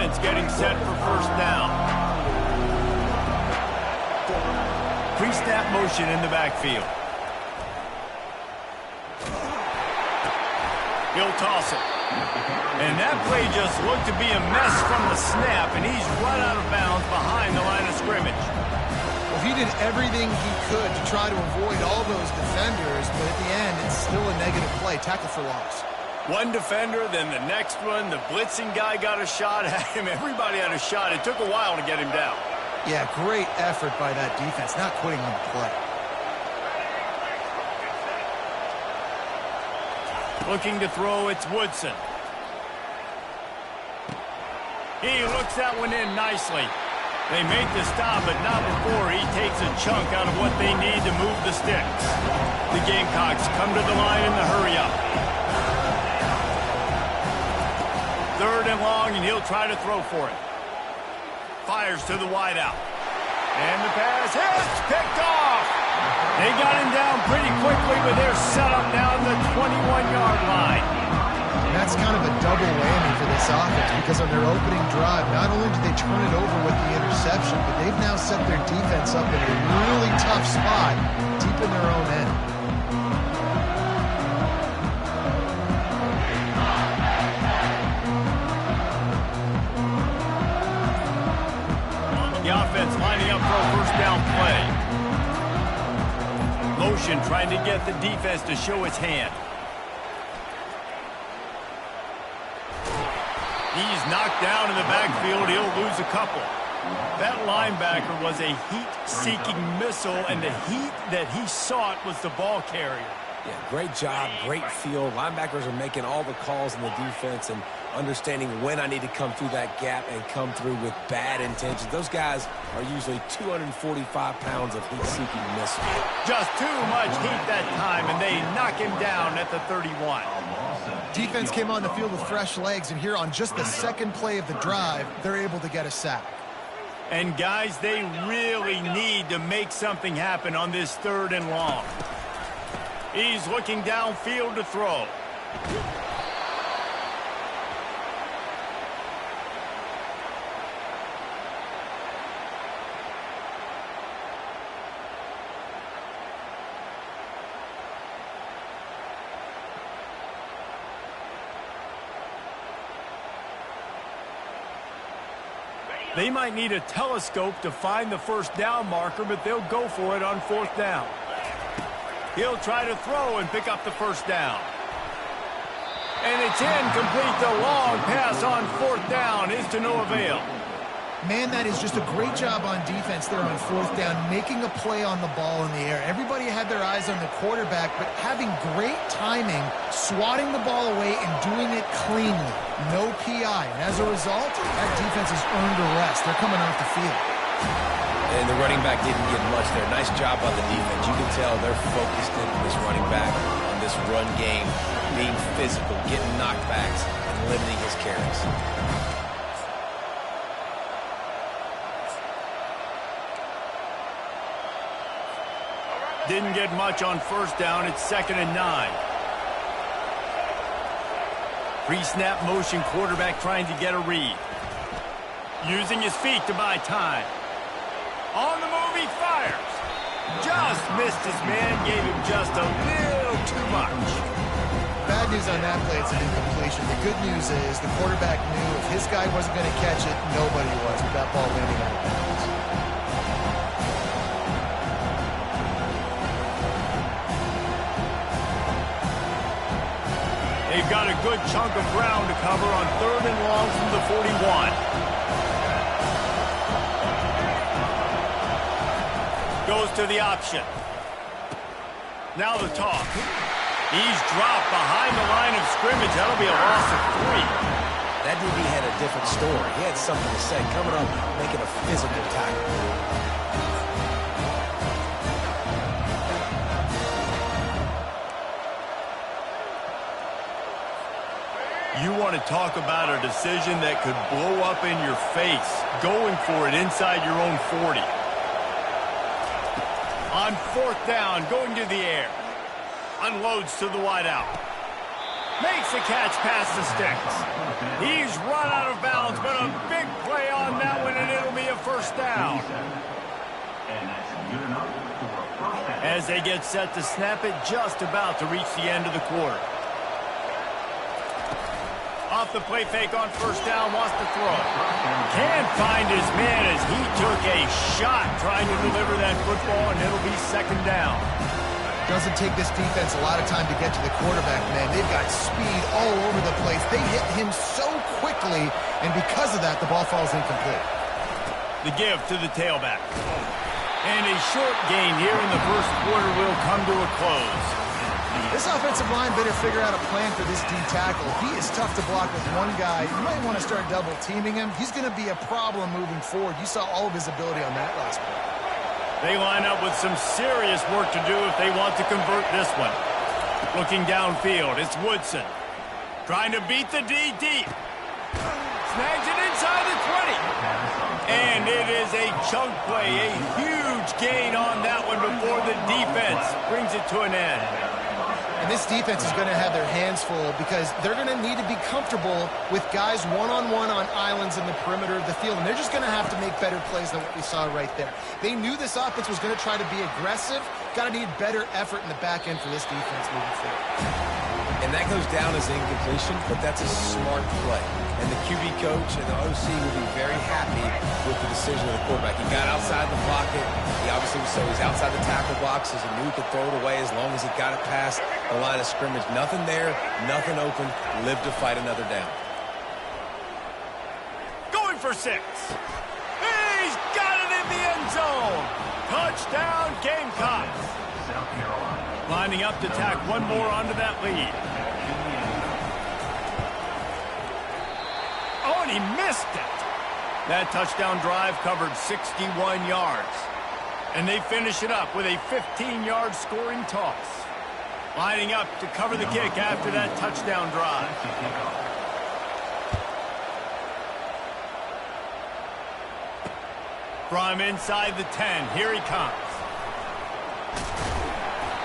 offense getting set for first down. Pre-snap motion in the backfield. He'll toss it. And that play just looked to be a mess from the snap, and he's right out of bounds behind the line of scrimmage. Well, he did everything he could to try to avoid all those defenders, but at the end, it's still a negative play. Tackle for loss. One defender, then the next one. The blitzing guy got a shot at him. Everybody had a shot. It took a while to get him down. Yeah, great effort by that defense, not quitting on the play. Looking to throw, it's Woodson. He looks that one in nicely. They make the stop, but not before he takes a chunk out of what they need to move the sticks. The Gamecocks come to the line in the hurry-up. 3rd and long, and he'll try to throw for it. Fires to the wideout. And the pass hits, picked off. They got him down pretty quickly with their setup down the 21-yard line. That's kind of a double whammy for this offense because on their opening drive, not only did they turn it over with the interception, but they've now set their defense up in a really tough spot deep in their own end. The offense lining up for a first down play. Motion trying to get the defense to show its hand. He's knocked down in the backfield. He'll lose a couple. That linebacker was a heat-seeking missile, and the heat that he sought was the ball carrier. Yeah, great job, great feel. Linebackers are making all the calls in the defense and understanding when I need to come through that gap and come through with bad intentions. Those guys are usually 245 pounds of heat-seeking missile. Just too much heat that time, and they knock him down at the 31. Defense came on the field with fresh legs, and here on just the second play of the drive, they're able to get a sack. And, guys, they really need to make something happen on this 3rd and long. He's looking downfield to throw. They might need a telescope to find the first down marker, but they'll go for it on 4th down. He'll try to throw and pick up the first down. And it's incomplete. The long pass on 4th down is to no avail. Man, that is just a great job on defense there on 4th down, making a play on the ball in the air. Everybody had their eyes on the quarterback, but having great timing, swatting the ball away and doing it cleanly. No PI. And as a result, that defense has earned a rest. They're coming off the field. And the running back didn't get much there. Nice job by the defense. You can tell they're focused in this running back on this run game, being physical, getting knockbacks, and limiting his carries. Didn't get much on 1st down. It's 2nd and 9. Pre-snap motion, quarterback trying to get a read. Using his feet to buy time. On the move, he fires. Just missed his man, gave him just a little too much. Bad news on that play, it's an incompletion. The good news is the quarterback knew if his guy wasn't going to catch it, nobody was with that ball landing out of bounds. They've got a good chunk of ground to cover on 3rd and long from the 41. Goes to the option. Now the toss. He's dropped behind the line of scrimmage. That'll be a loss of 3. That DB had a different story. He had something to say, coming up, making a physical tackle. You want to talk about a decision that could blow up in your face, going for it inside your own 40. On 4th down, going to the air. Unloads to the wideout. Makes the catch past the sticks. He's run out of bounds, but a big play on that one, and it'll be a first down. As they get set to snap it, just about to reach the end of the quarter. Off the play fake on first down, wants to throw. Can't find his man as he took a shot trying to deliver that football, and it'll be second down. Doesn't take this defense a lot of time to get to the quarterback, man. They've got speed all over the place. They hit him so quickly, and because of that, the ball falls incomplete. The give to the tailback. And a short gain here in the first quarter will come to a close. This offensive line better figure out a plan for this D tackle. He is tough to block with one guy. You might want to start double teaming him. He's going to be a problem moving forward. You saw all of his ability on that last play. They line up with some serious work to do if they want to convert this one. Looking downfield, it's Woodson. Trying to beat the D deep. Snags it inside the 20. And it is a chunk play, a huge gain on that one before the defense brings it to an end. And this defense is going to have their hands full because they're going to need to be comfortable with guys one-on-one on islands in the perimeter of the field. And they're just going to have to make better plays than what we saw right there. They knew this offense was going to try to be aggressive. Got to need better effort in the back end for this defense moving forward. And that goes down as incompletion, but that's a smart play. And the QB coach and the OC will be very happy with the decision of the quarterback. He got outside the pocket. He obviously he's outside the tackle boxes and knew he could throw it away as long as he got it past the line of scrimmage. Nothing there, nothing open. Live to fight another down. Going for 6. He's got it in the end zone. Touchdown, Gamecocks. Lining up to tack one more onto that lead. Oh, and he missed it. That touchdown drive covered 61 yards. And they finish it up with a 15-yard scoring toss. Lining up to cover the kick after that touchdown drive. From inside the 10, here he comes.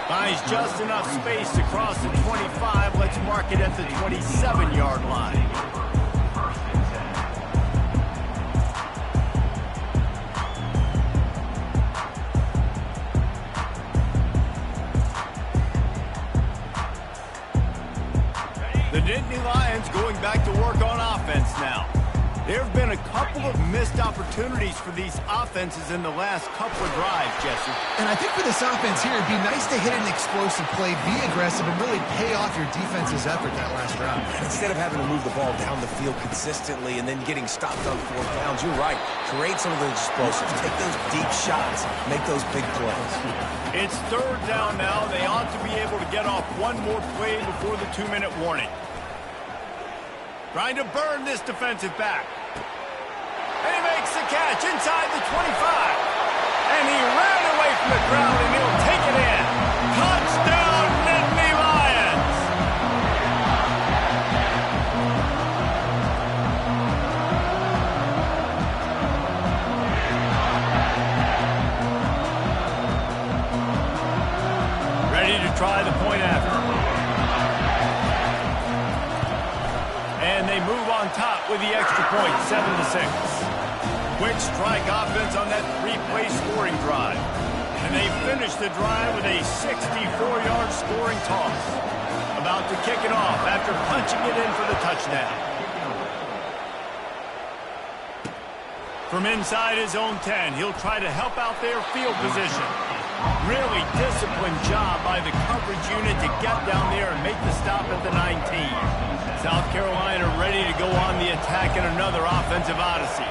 Finds just enough space to cross the 25. Let's mark it at the 27-yard line. The Nittany Lions going back to work on offense now. There have been a couple of missed opportunities for these offenses in the last couple of drives, Jesse. And I think for this offense here, it'd be nice to hit an explosive play, be aggressive, and really pay off your defense's effort that last round. Instead of having to move the ball down the field consistently and then getting stopped on 4th downs, you're right. Create some of those explosives. Take those deep shots. Make those big plays. It's 3rd down now. They ought to be able to get off one more play before the 2-minute warning. Trying to burn this defensive back. And he makes the catch inside the 25. And he ran away from the crowd, and he'll take it in. Touchdown, Nittany Lions! Ready to try the point after. And they move on top with the extra point, 7-6. Quick strike offense on that 3-play scoring drive. And they finish the drive with a 64-yard scoring toss. About to kick it off after punching it in for the touchdown. From inside his own 10, he'll try to help out their field position. Really disciplined job by the coverage unit to get down there and make the stop at the 19. South Carolina ready to go on the attack in another offensive odyssey.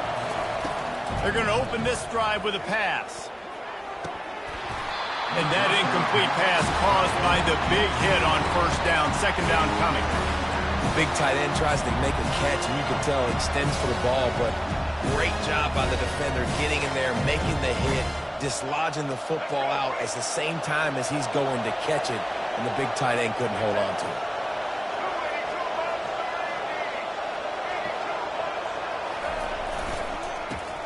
They're going to open this drive with a pass. And that incomplete pass caused by the big hit on 1st down, 2nd down coming. The big tight end tries to make a catch, and you can tell it extends for the ball, but great job by the defender getting in there, making the hit, dislodging the football out at the same time as he's going to catch it, and the big tight end couldn't hold on to it.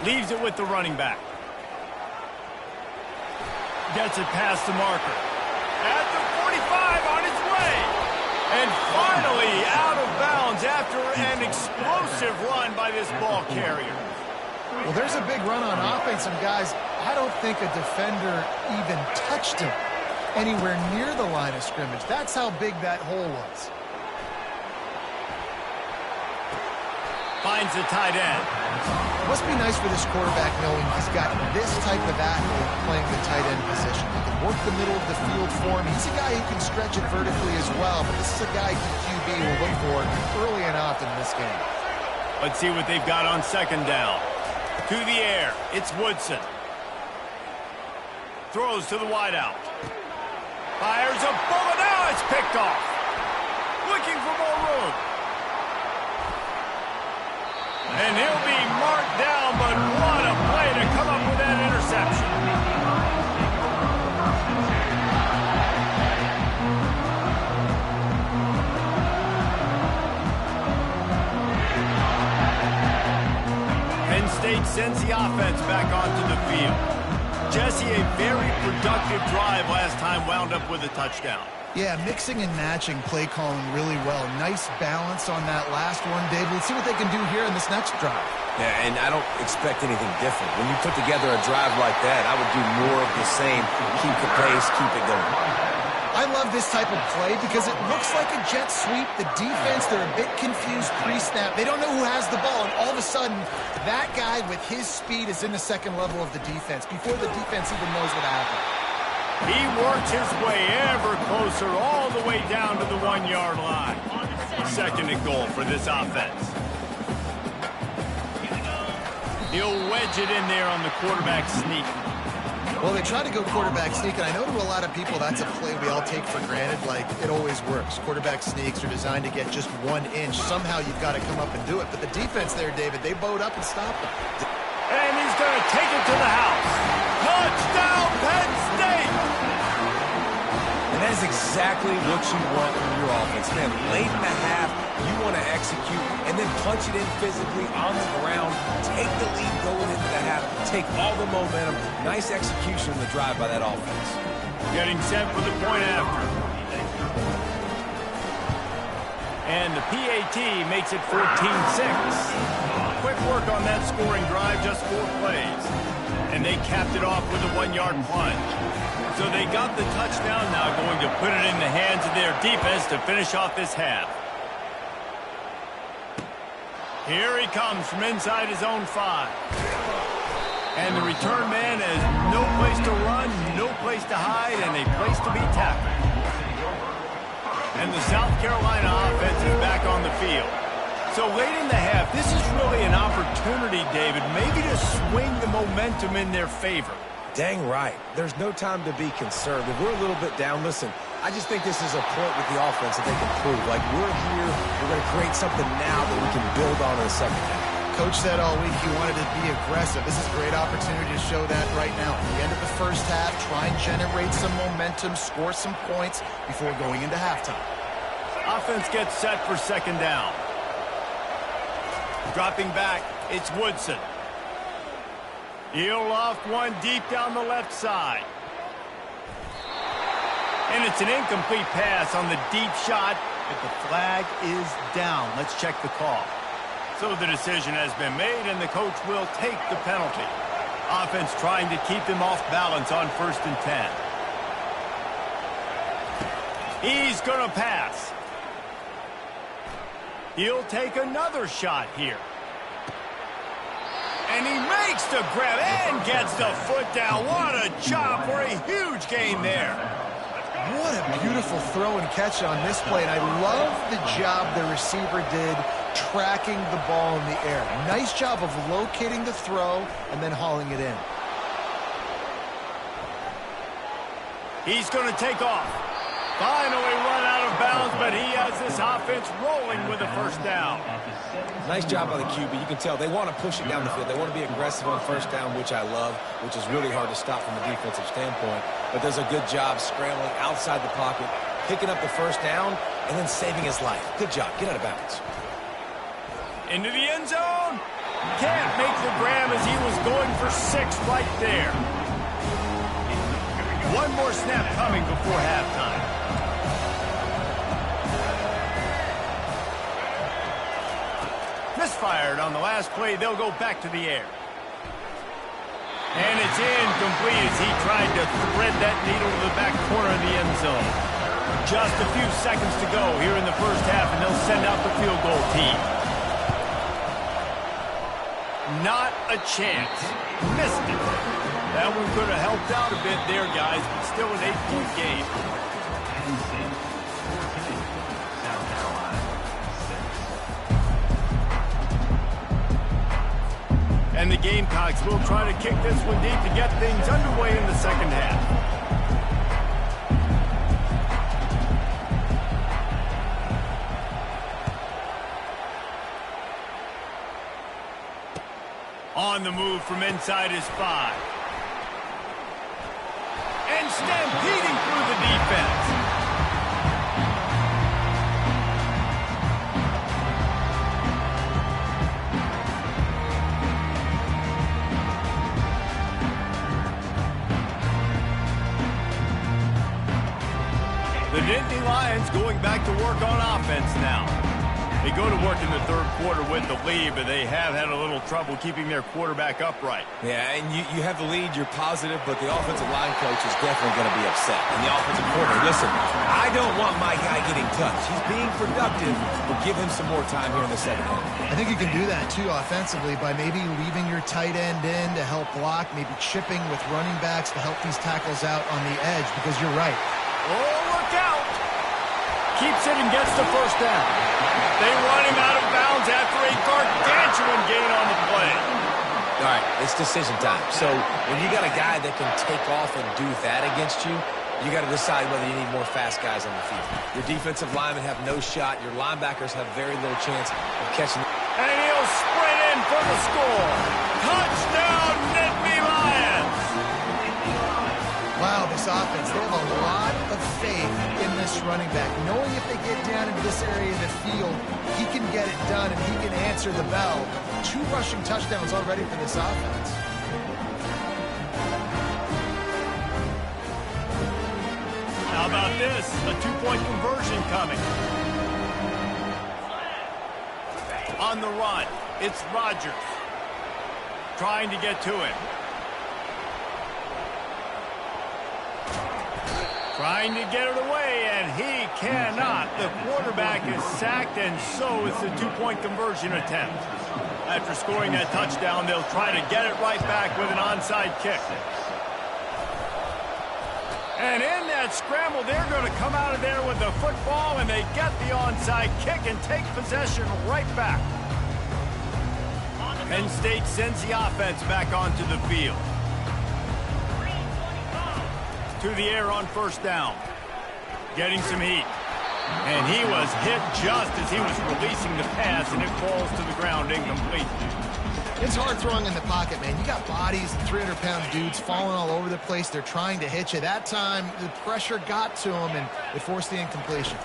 Leaves it with the running back. Gets it past the marker. At the 45 on its way. And finally out of bounds after an explosive run by this ball carrier. Well, there's a big run on offense, and guys, I don't think a defender even touched him anywhere near the line of scrimmage. That's how big that hole was. Finds the tight end. Must be nice for this quarterback knowing he's got this type of athlete playing the tight end position. He can work the middle of the field for him. He's a guy who can stretch it vertically as well, but this is a guy QB will look for early and often in this game. Let's see what they've got on second down. To the air, it's Woodson. Throws to the wideout. Fires a bullet. Now it's picked off. Looking for more room. And he'll be marked down, but what a play to come up with that interception. Penn State sends the offense back onto the field. Jesse, a very productive drive last time wound up with a touchdown. Yeah, mixing and matching play calling really well. Nice balance on that last one, David. Let's see what they can do here in this next drive. Yeah, and I don't expect anything different. When you put together a drive like that, I would do more of the same. Keep the pace, keep it going. I love this type of play because it looks like a jet sweep. The defense, they're a bit confused pre-snap. They don't know who has the ball, and all of a sudden, that guy with his speed is in the second level of the defense before the defense even knows what happened. He works his way ever closer all the way down to the 1-yard line. Second and goal for this offense. He'll wedge it in there on the quarterback sneak. Well, they try to go quarterback sneak, and I know to a lot of people that's a play we all take for granted, like it always works. Quarterback sneaks are designed to get just 1 inch. Somehow you've got to come up and do it. But the defense there, David, they bowed up and stopped him. And he's going to take it to the house. Touchdown, Penn State! And that is exactly what you want from your offense. Man, late in the half, you want to execute and then punch it in physically on the ground. Take the lead going into the half. Take all the momentum. Nice execution in the drive by that offense. Getting set for the point after. And the PAT makes it 14-6. Quick work on that scoring drive, just 4 plays. And they capped it off with a 1-yard plunge. So they got the touchdown, now going to put it in the hands of their defense to finish off this half. Here he comes from inside his own 5. And the return man has no place to run, no place to hide, and a place to be tackled. And the South Carolina offense is back on the field. So late in the half, this is really an opportunity, David, maybe to swing the momentum in their favor. Dang right. There's no time to be concerned. If we're a little bit down, listen, I just think this is a point with the offense that they can prove. Like, we're here, we're going to create something now that we can build on in the second half. Coach said all week he wanted to be aggressive. This is a great opportunity to show that right now. At the end of the first half, try and generate some momentum, score some points before going into halftime. Offense gets set for second down. Dropping back, it's Woodson. He'll loft one deep down the left side. And it's an incomplete pass on the deep shot, but the flag is down. Let's check the call. So the decision has been made, and the coach will take the penalty. Offense trying to keep them off balance on 1st and 10. He's going to pass. He'll take another shot here. And he makes the grab and gets the foot down. What a job for a huge gain there. What a beautiful throw and catch on this play. And I love the job the receiver did tracking the ball in the air. Nice job of locating the throw and then hauling it in. He's going to take off. Finally run out of bounds, but he has this offense rolling with a 1st down. Nice job by the QB. You can tell they want to push it down the field. They want to be aggressive on 1st down, which I love, which is really hard to stop from a defensive standpoint. But does a good job scrambling outside the pocket, picking up the 1st down, and then saving his life. Good job. Get out of bounds. Into the end zone. Can't make the grab as he was going for 6 right there. One more snap coming before halftime. misfired on the last play. They'll go back to the air. And it's incomplete as he tried to thread that needle to the back corner of the end zone. Just a few seconds to go here in the first half, and they'll send out the field goal team. Not a chance. Missed it. That one could have helped out a bit there, guys, but still an 8-point game. And the Gamecocks will try to kick this one deep to get things underway in the second half. On the move from inside his 5. And stampeding through the defense. The Nittany Lions going back to work on offense now. They go to work in the third quarter with the lead, but they have had a little trouble keeping their quarterback upright. Yeah, and you have the lead, you're positive, but the offensive line coach is definitely going to be upset. And the offensive coordinator, listen, I don't want my guy getting touched. He's being productive, but give him some more time here in the second half. I think you can do that, too, offensively, by maybe leaving your tight end in to help block, maybe chipping with running backs to help these tackles out on the edge, because you're right. Oh, look out! Keeps it and gets the first down. They run him out of bounds after a gargantuan gain on the play. All right, it's decision time. So when you got a guy that can take off and do that against you, you got to decide whether you need more fast guys on the field. Your defensive linemen have no shot. Your linebackers have very little chance of catching. And he'll sprint in for the score. Touchdown, Nittany Lions! Wow, this offense, they have a lot of faith in this running back, knowing if they get down into this area of the field, he can get it done and he can answer the bell. 2 rushing touchdowns already for this offense. How about this? A 2-point conversion coming. On the run, it's Rodgers. Trying to get to him. Trying to get it away, and he cannot. The quarterback is sacked, and so is the 2-point conversion attempt. After scoring that touchdown, they'll try to get it right back with an onside kick. And in that scramble, they're going to come out of there with the football, and they get the onside kick and take possession right back. Penn State sends the offense back onto the field. To the air on first down. Getting some heat. And he was hit just as he was releasing the pass, and it falls to the ground incomplete. It's hard throwing in the pocket, man. You got bodies and 300-pound dudes falling all over the place. They're trying to hit you. That time, the pressure got to him, and it forced the incompletion.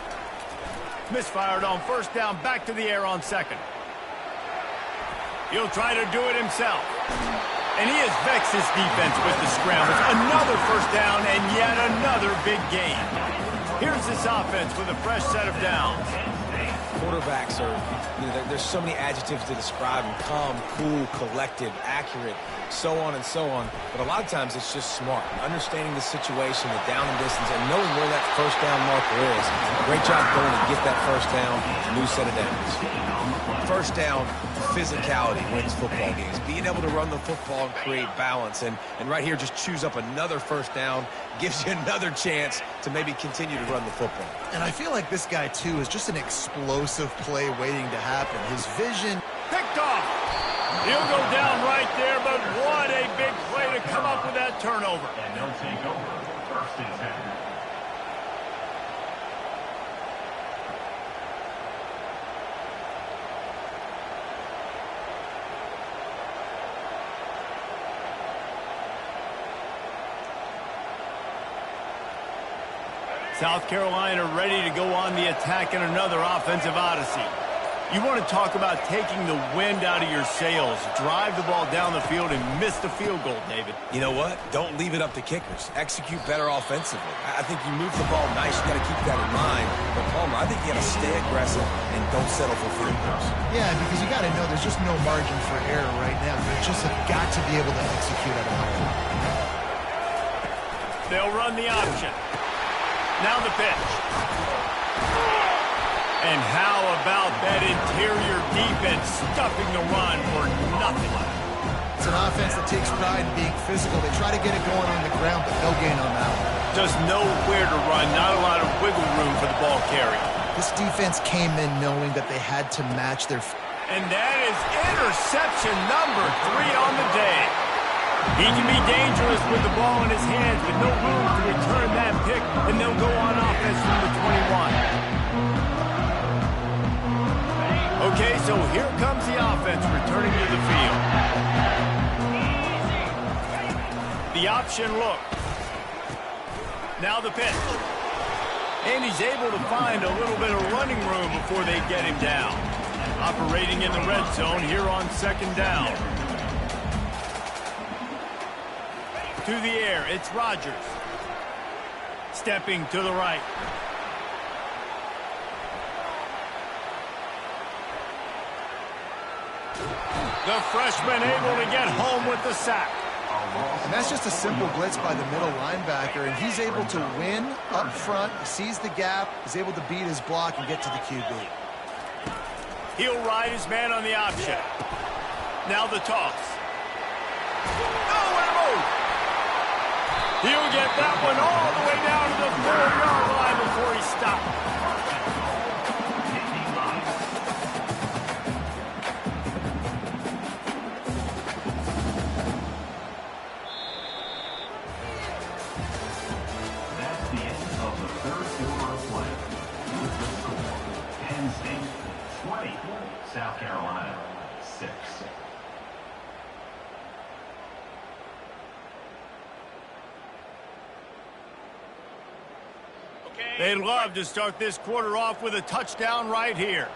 Misfired on first down, back to the air on second. He'll try to do it himself. And he has vexed his defense with the scrambles. Another first down and yet another big gain. Here's this offense with a fresh set of downs. Quarterbacks are, there's so many adjectives to describe them. Calm, cool, collected, accurate, so on and so on. But a lot of times it's just smart. Understanding the situation, the down and distance, and knowing where that first down marker is. Great job going to get that first down, new set of downs. First down, physicality wins football games. Being able to run the football and create balance. And right here, just choose up another first down, gives you another chance to maybe continue to run the football. And I feel like this guy, too, is just an explosive play waiting to happen. His vision. Picked off. He'll go down right there, but what a big play to come up with that turnover. And they'll take over first and 10. South Carolina ready to go on the attack in another offensive odyssey. You want to talk about taking the wind out of your sails. Drive the ball down the field and miss the field goal, David. You know what? Don't leave it up to kickers. Execute better offensively. I think you move the ball nice. You got to keep that in mind. But, Palmer, I think you got to stay aggressive and don't settle for field goals. Yeah, because you got to know there's just no margin for error right now. You just have got to be able to execute at a high level. They'll run the option. Now the pitch. And how about that interior defense stuffing the run for nothing? It's an offense that takes pride in being physical. They try to get it going on the ground, but no gain on that one. Just nowhere to run, not a lot of wiggle room for the ball carrier. This defense came in knowing that they had to match their... And that is interception number 3 on the day. He can be dangerous with the ball in his hands, but no room to return that pick, and they'll go on offense from the 21. Okay, so here comes the offense returning to the field. The option look. Now the pitch. And he's able to find a little bit of running room before they get him down. Operating in the red zone here on second down. To the air, it's Rodgers. Stepping to the right. The freshman able to get home with the sack. And that's just a simple blitz by the middle linebacker, and he's able to win up front, sees the gap, is able to beat his block and get to the QB. He'll ride his man on the option. Now the toss. Oh, and a move. He'll get that one all the way down to the 4-yard line before he stops. South Carolina, 6. They'd love to start this quarter off with a touchdown right here.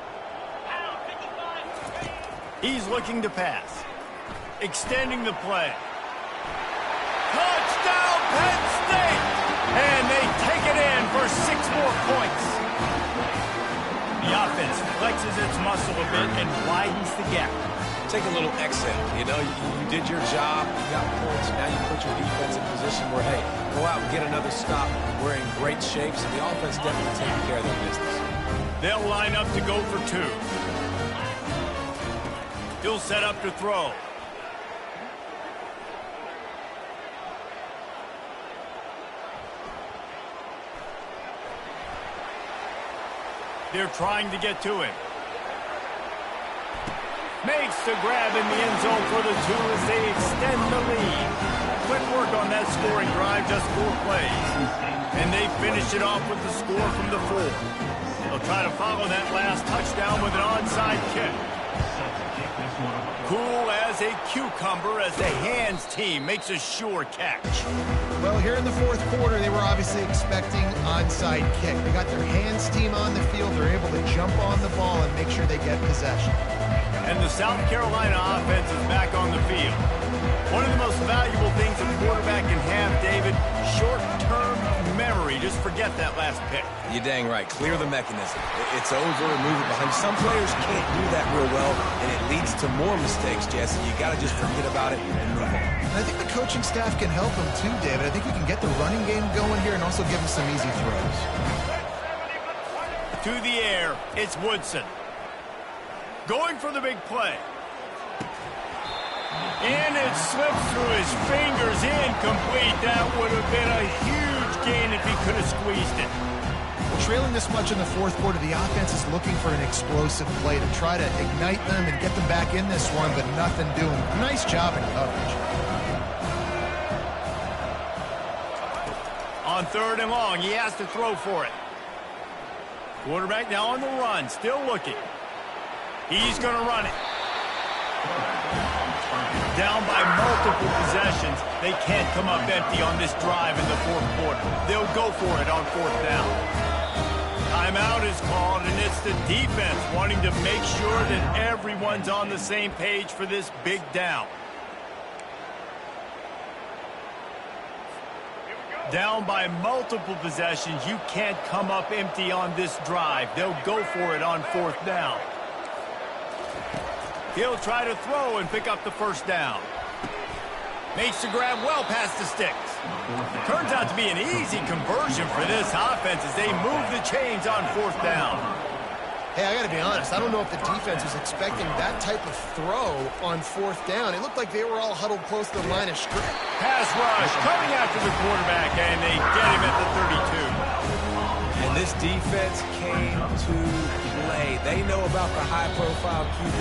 He's looking to pass. Extending the play. Touchdown, Penn State! And they take it in for 6 more points. The offense flexes its muscle a bit and widens the gap. Take a little exit. You know, you did your job. You got points. Now you put your defense in position where, hey, go out and get another stop. We're in great shape, so the offense definitely taking care of their business. They'll line up to go for 2. He'll set up to throw. They're trying to get to him. Makes the grab in the end zone for the 2 as they extend the lead. Quick work on that scoring drive, just 4 plays. And they finish it off with the score from the 4. They'll try to follow that last touchdown with an onside kick. Cool as a cucumber as the hands team makes a sure catch. Well, here in the 4th quarter, they were obviously expecting onside kick. They got their hands team on the field. They're able to jump on the ball and make sure they get possession. And the South Carolina offense is back on the field. One of the most valuable things a quarterback can have, David, short-term memory. Just forget that last pick. You're dang right. Clear the mechanism. It's over and move it behind. Some players can't do that real well, and it leads to more mistakes, Jesse. You got to just forget about it and move on. And I think the coaching staff can help him too, David. I think he can get the running game going here and also give him some easy throws. To the air, it's Woodson. Going for the big play. And it slips through his fingers, incomplete. That would have been a huge gain if he could have squeezed it. Well, trailing this much in the 4th quarter, the offense is looking for an explosive play to try to ignite them and get them back in this one, but nothing doing. Nice job in coverage. On 3rd and long, he has to throw for it. Quarterback now on the run, still looking. He's going to run it. Down by multiple possessions. They can't come up empty on this drive in the 4th quarter. They'll go for it on 4th down. Time Timeout is called, and it's the defense wanting to make sure that everyone's on the same page for this big down. Down by multiple possessions, you can't come up empty on this drive. They'll go for it on fourth down. He'll try to throw and pick up the first down. Makes the grab well past the sticks. Turns out to be an easy conversion for this offense as they move the chains on fourth down. Hey, I got to be honest. I don't know if the defense was expecting that type of throw on fourth down. It looked like they were all huddled close to the line of scrimmage. Pass rush coming after the quarterback, and they get him at the 32. And this defense came to play. They know about the high-profile QB.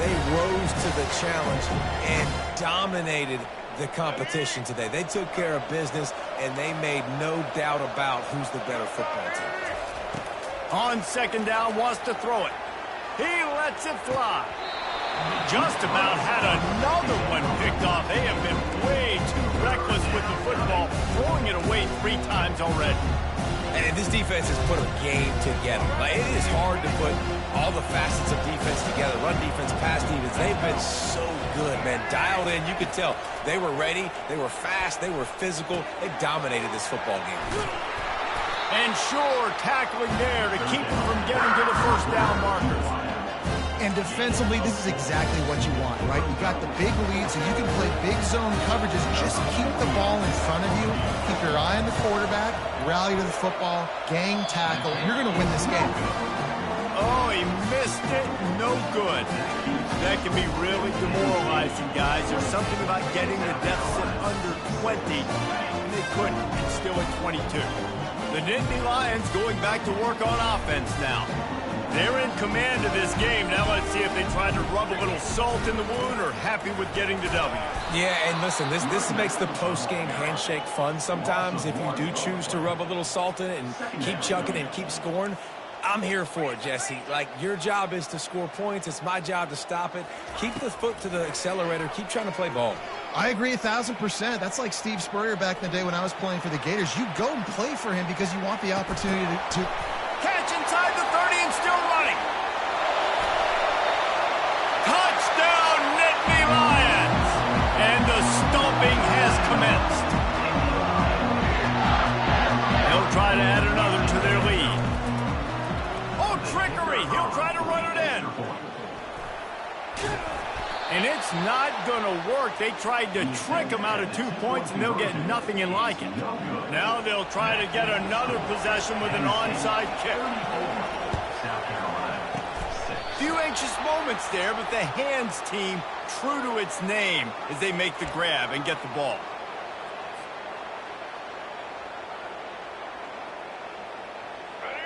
They rose to the challenge and dominated the competition today. They took care of business, and they made no doubt about who's the better football team. On second down, wants to throw it. He lets it fly. Just about had another one picked off. They have been way too reckless with the football, throwing it away 3 times already. And this defense has put a game together. Like, it is hard to put all the facets of defense together. Run defense, pass defense. They've been so good, man. Dialed in. You could tell they were ready. They were fast. They were physical. They dominated this football game. And sure, tackling there to keep him from getting to the first down markers. And defensively, this is exactly what you want, right? You got the big lead, so you can play big zone coverages. Just keep the ball in front of you. Keep your eye on the quarterback. Rally to the football. Gang tackle. You're going to win this game. Oh, he missed it. No good. That can be really demoralizing, guys. There's something about getting the deficit under 20, and they couldn't. It's still at 22. The Nittany Lions going back to work on offense now. They're in command of this game. Now let's see if they try to rub a little salt in the wound or happy with getting the W. Yeah, and listen, this makes the post-game handshake fun sometimes. If you do choose to rub a little salt in it and keep chucking and keep scoring, I'm here for it, Jesse. Like, your job is to score points. It's my job to stop it. Keep the foot to the accelerator. Keep trying to play ball. I agree 1,000%. That's like Steve Spurrier back in the day when I was playing for the Gators. You go and play for him because you want the opportunity to catch inside the 30 and still running. Touchdown, Nittany Lions! And the stomping has commenced. They'll try to add another to their lead. Oh, trickery! He'll try to run it in. And it's not going to work. They tried to trick him out of 2 points, and they'll get nothing in like it. Now they'll try to get another possession with an onside kick. Few anxious moments there, but the hands team true to its name as they make the grab and get the ball.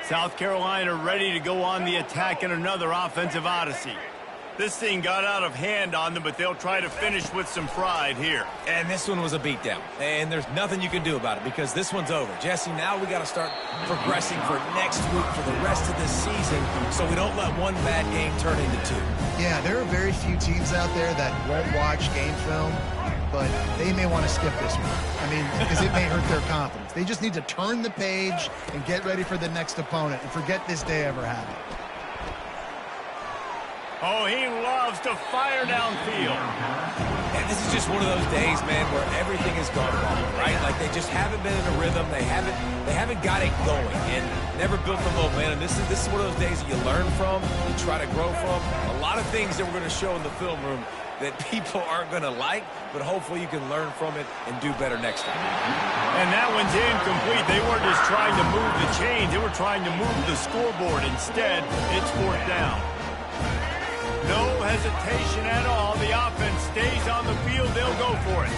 South Carolina ready to go on the attack in another offensive odyssey. This thing got out of hand on them, but they'll try to finish with some pride here. And this one was a beatdown. And there's nothing you can do about it because this one's over. Jesse, now we got to start progressing for next week for the rest of this season so we don't let one bad game turn into 2. Yeah, there are very few teams out there that won't watch game film, but they may want to skip this one. I mean, because it may hurt their confidence. They just need to turn the page and get ready for the next opponent and forget this day ever happened. Oh, he loves to fire downfield. And this is just one of those days, man, where everything has gone wrong, right? Like they just haven't been in a rhythm. They haven't got it going and never built the momentum. This is one of those days that you learn from, you try to grow from. A lot of things that we're going to show in the film room that people aren't going to like, but hopefully you can learn from it and do better next time. And that one's incomplete. They weren't just trying to move the chains. They were trying to move the scoreboard. Instead, it's fourth down. No hesitation at all. The offense stays on the field. They'll go for it.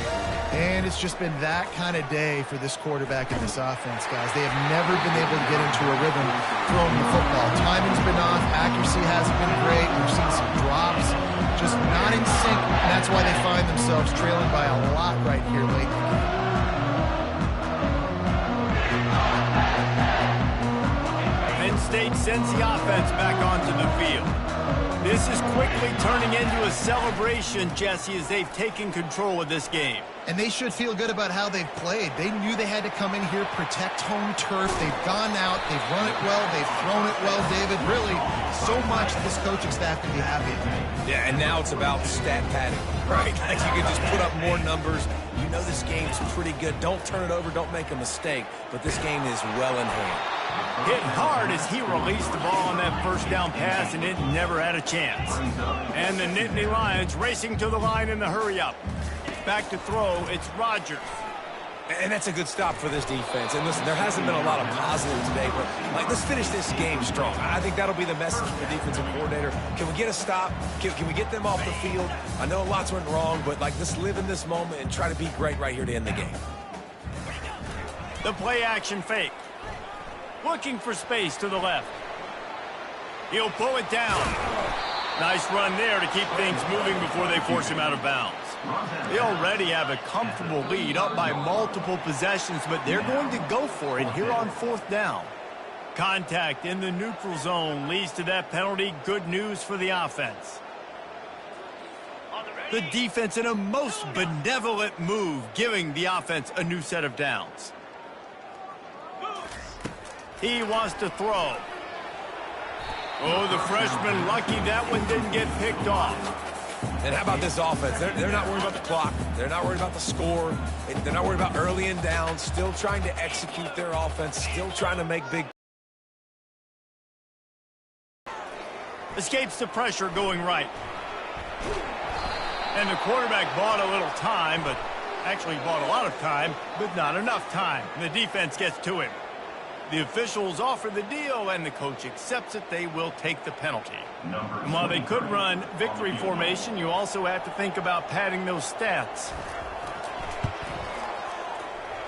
And it's just been that kind of day for this quarterback and this offense, guys. They have never been able to get into a rhythm throwing the football. Timing's been off. Accuracy hasn't been great. We've seen some drops. Just not in sync. And that's why they find themselves trailing by a lot right here late in the game. Penn State sends the offense back onto the field. The This is quickly turning into a celebration, Jesse, as they've taken control of this game. And they should feel good about how they've played. They knew they had to come in here, protect home turf. They've gone out, they've run it well, they've thrown it well, David. Really, so much this coaching staff can be happy about. Yeah, and now it's about stat padding, right? Like you can just put up more numbers. You know this game's pretty good. Don't turn it over, don't make a mistake. But this game is well in hand. Hit hard as he released the ball on that first down pass, and it never had a chance. And the Nittany Lions racing to the line in the hurry-up. Back to throw, it's Rodgers. And that's a good stop for this defense. And listen, there hasn't been a lot of positive today, but let's finish this game strong. I think that'll be the message for the defensive coordinator. Can we get a stop? Can we get them off the field? I know lots went wrong, but let's live in this moment and try to be great right here to end the game. The play action fake. Looking for space to the left. He'll pull it down. Nice run there to keep things moving before they force him out of bounds. They already have a comfortable lead, up by multiple possessions, but they're going to go for it here on fourth down. Contact in the neutral zone leads to that penalty. Good news for the offense. The defense in a most benevolent move, giving the offense a new set of downs. He wants to throw. Oh, the freshman lucky that one didn't get picked off. And how about this offense? They're not worried about the clock. They're not worried about the score. They're not worried about early and down. Still trying to execute their offense. Still trying to make big. Escapes the pressure going right. And the quarterback bought a little time, but actually bought a lot of time, but not enough time. And the defense gets to him. The officials offer the deal, and the coach accepts it. They will take the penalty. And while they could run victory formation, you also have to think about padding those stats.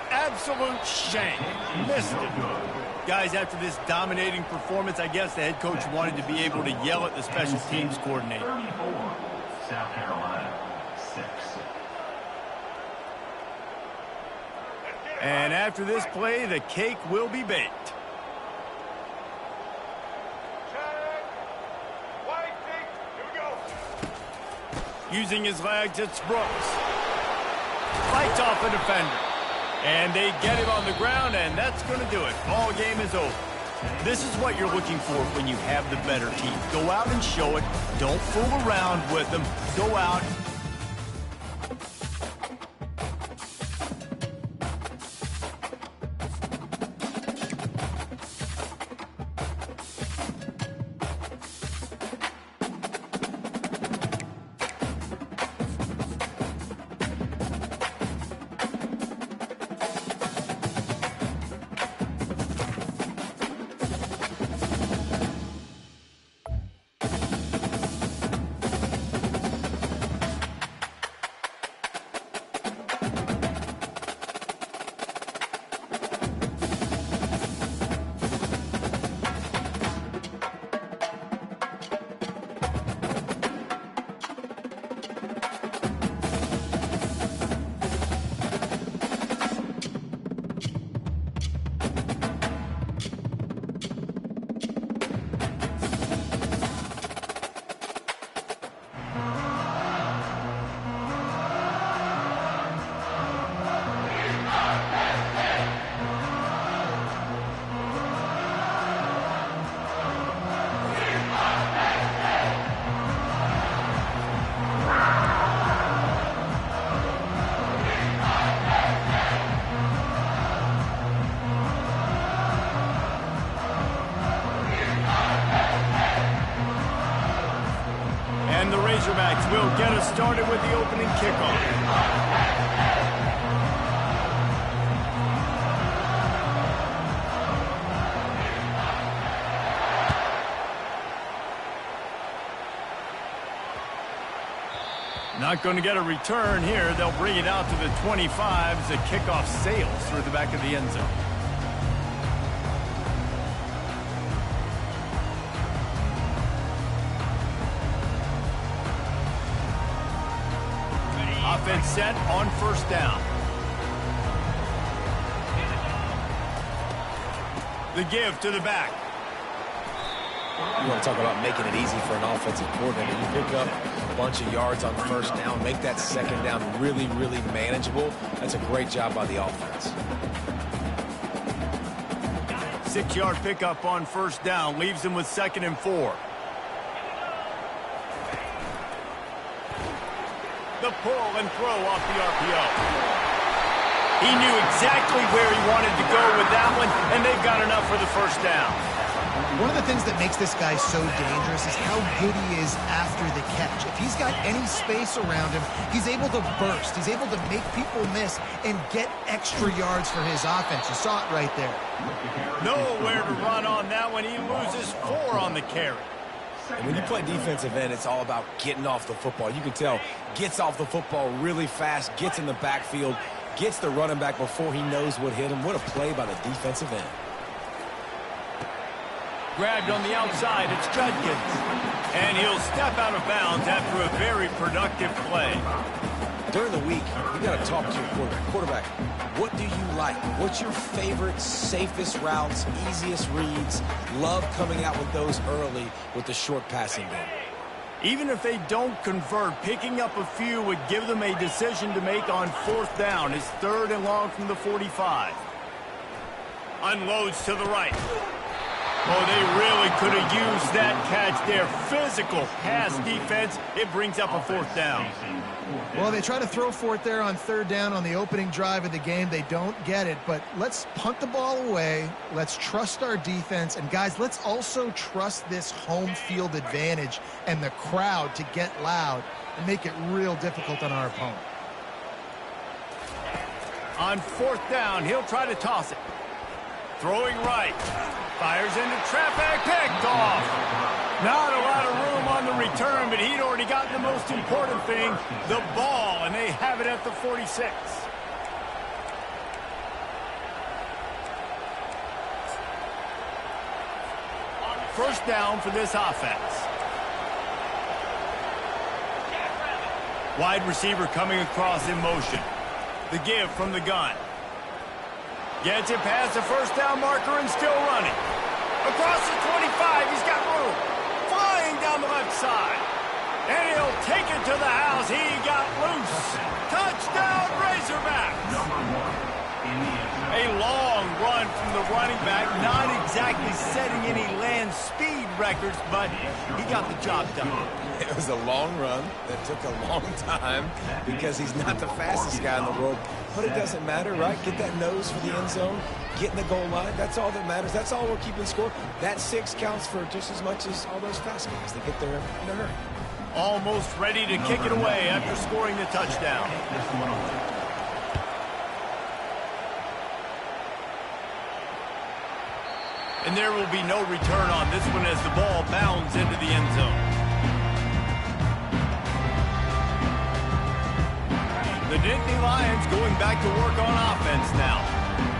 Absolute shame. Missed it. Guys, after this dominating performance, I guess the head coach wanted to be able to yell at the special teams coordinator. 34, South Carolina, 6. And after this play, the cake will be baked. Using his legs, it's Brooks. Fights off a defender. And they get him on the ground, and that's going to do it. Ball game is over. This is what you're looking for when you have the better team. Go out and show it. Don't fool around with them. Go out. And the Razorbacks will get us started with the opening kickoff. Not going to get a return here. They'll bring it out to the 25 as the kickoff sails through the back of the end zone. Offense set on first down. The give to the back. You want to talk about making it easy for an offensive coordinator. You pick up a bunch of yards on first down, make that second down really, really manageable. That's a great job by the offense. 6-yard pickup on first down leaves him with 2nd and 4. The pull and throw off the RPO. He knew exactly where he wanted to go with that one, and they've got enough for the first down. One of the things that makes this guy so dangerous is how good he is after the catch. If he's got any space around him, he's able to burst. He's able to make people miss and get extra yards for his offense. You saw it right there. Nowhere to run on that one. He loses 4 on the carry. And when you play defensive end, it's all about getting off the football. You can tell, gets off the football really fast, gets in the backfield, gets the running back before he knows what hit him. What a play by the defensive end. Grabbed on the outside, it's Judkins. And he'll step out of bounds after a very productive play. During the week, you got to talk to your quarterback. Quarterback, what do you like? What's your favorite, safest routes, easiest reads? Love coming out with those early with the short passing game. Even if they don't convert, picking up a few would give them a decision to make on 4th down. It's 3rd and long from the 45. Unloads to the right. Oh, they really could have used that catch there. Physical pass defense. It brings up a 4th down. Well, they try to throw for it there on 3rd down on the opening drive of the game. They don't get it, but let's punt the ball away. Let's trust our defense. And, guys, let's also trust this home field advantage and the crowd to get loud and make it real difficult on our opponent. On 4th down, he'll try to toss it. Throwing right. Fires into traffic. Picked off. Not a lot of room on the return, but he'd already gotten the most important thing, the ball, and they have it at the 46. First down for this offense. Wide receiver coming across in motion. The give from the gun. Gets it past the first down marker and still running. Across the 25, he's got room. Flying down the left side. And he'll take it to the house. He got loose. Touchdown, Razorbacks. A long run from the running back. Not exactly setting any land speed records, but he got the job done. It was a long run that took a long time because he's not the fastest guy in the world. But it doesn't matter, right? Get that nose for the end zone, get in the goal line. That's all that matters. That's all we're keeping score. That 6 counts for just as much as all those fast guys. They get there in a hurry. Almost ready to kick it away after scoring the touchdown. And there will be no return on this one as the ball bounds into the end zone. The Nittany Lions going back to work on offense now.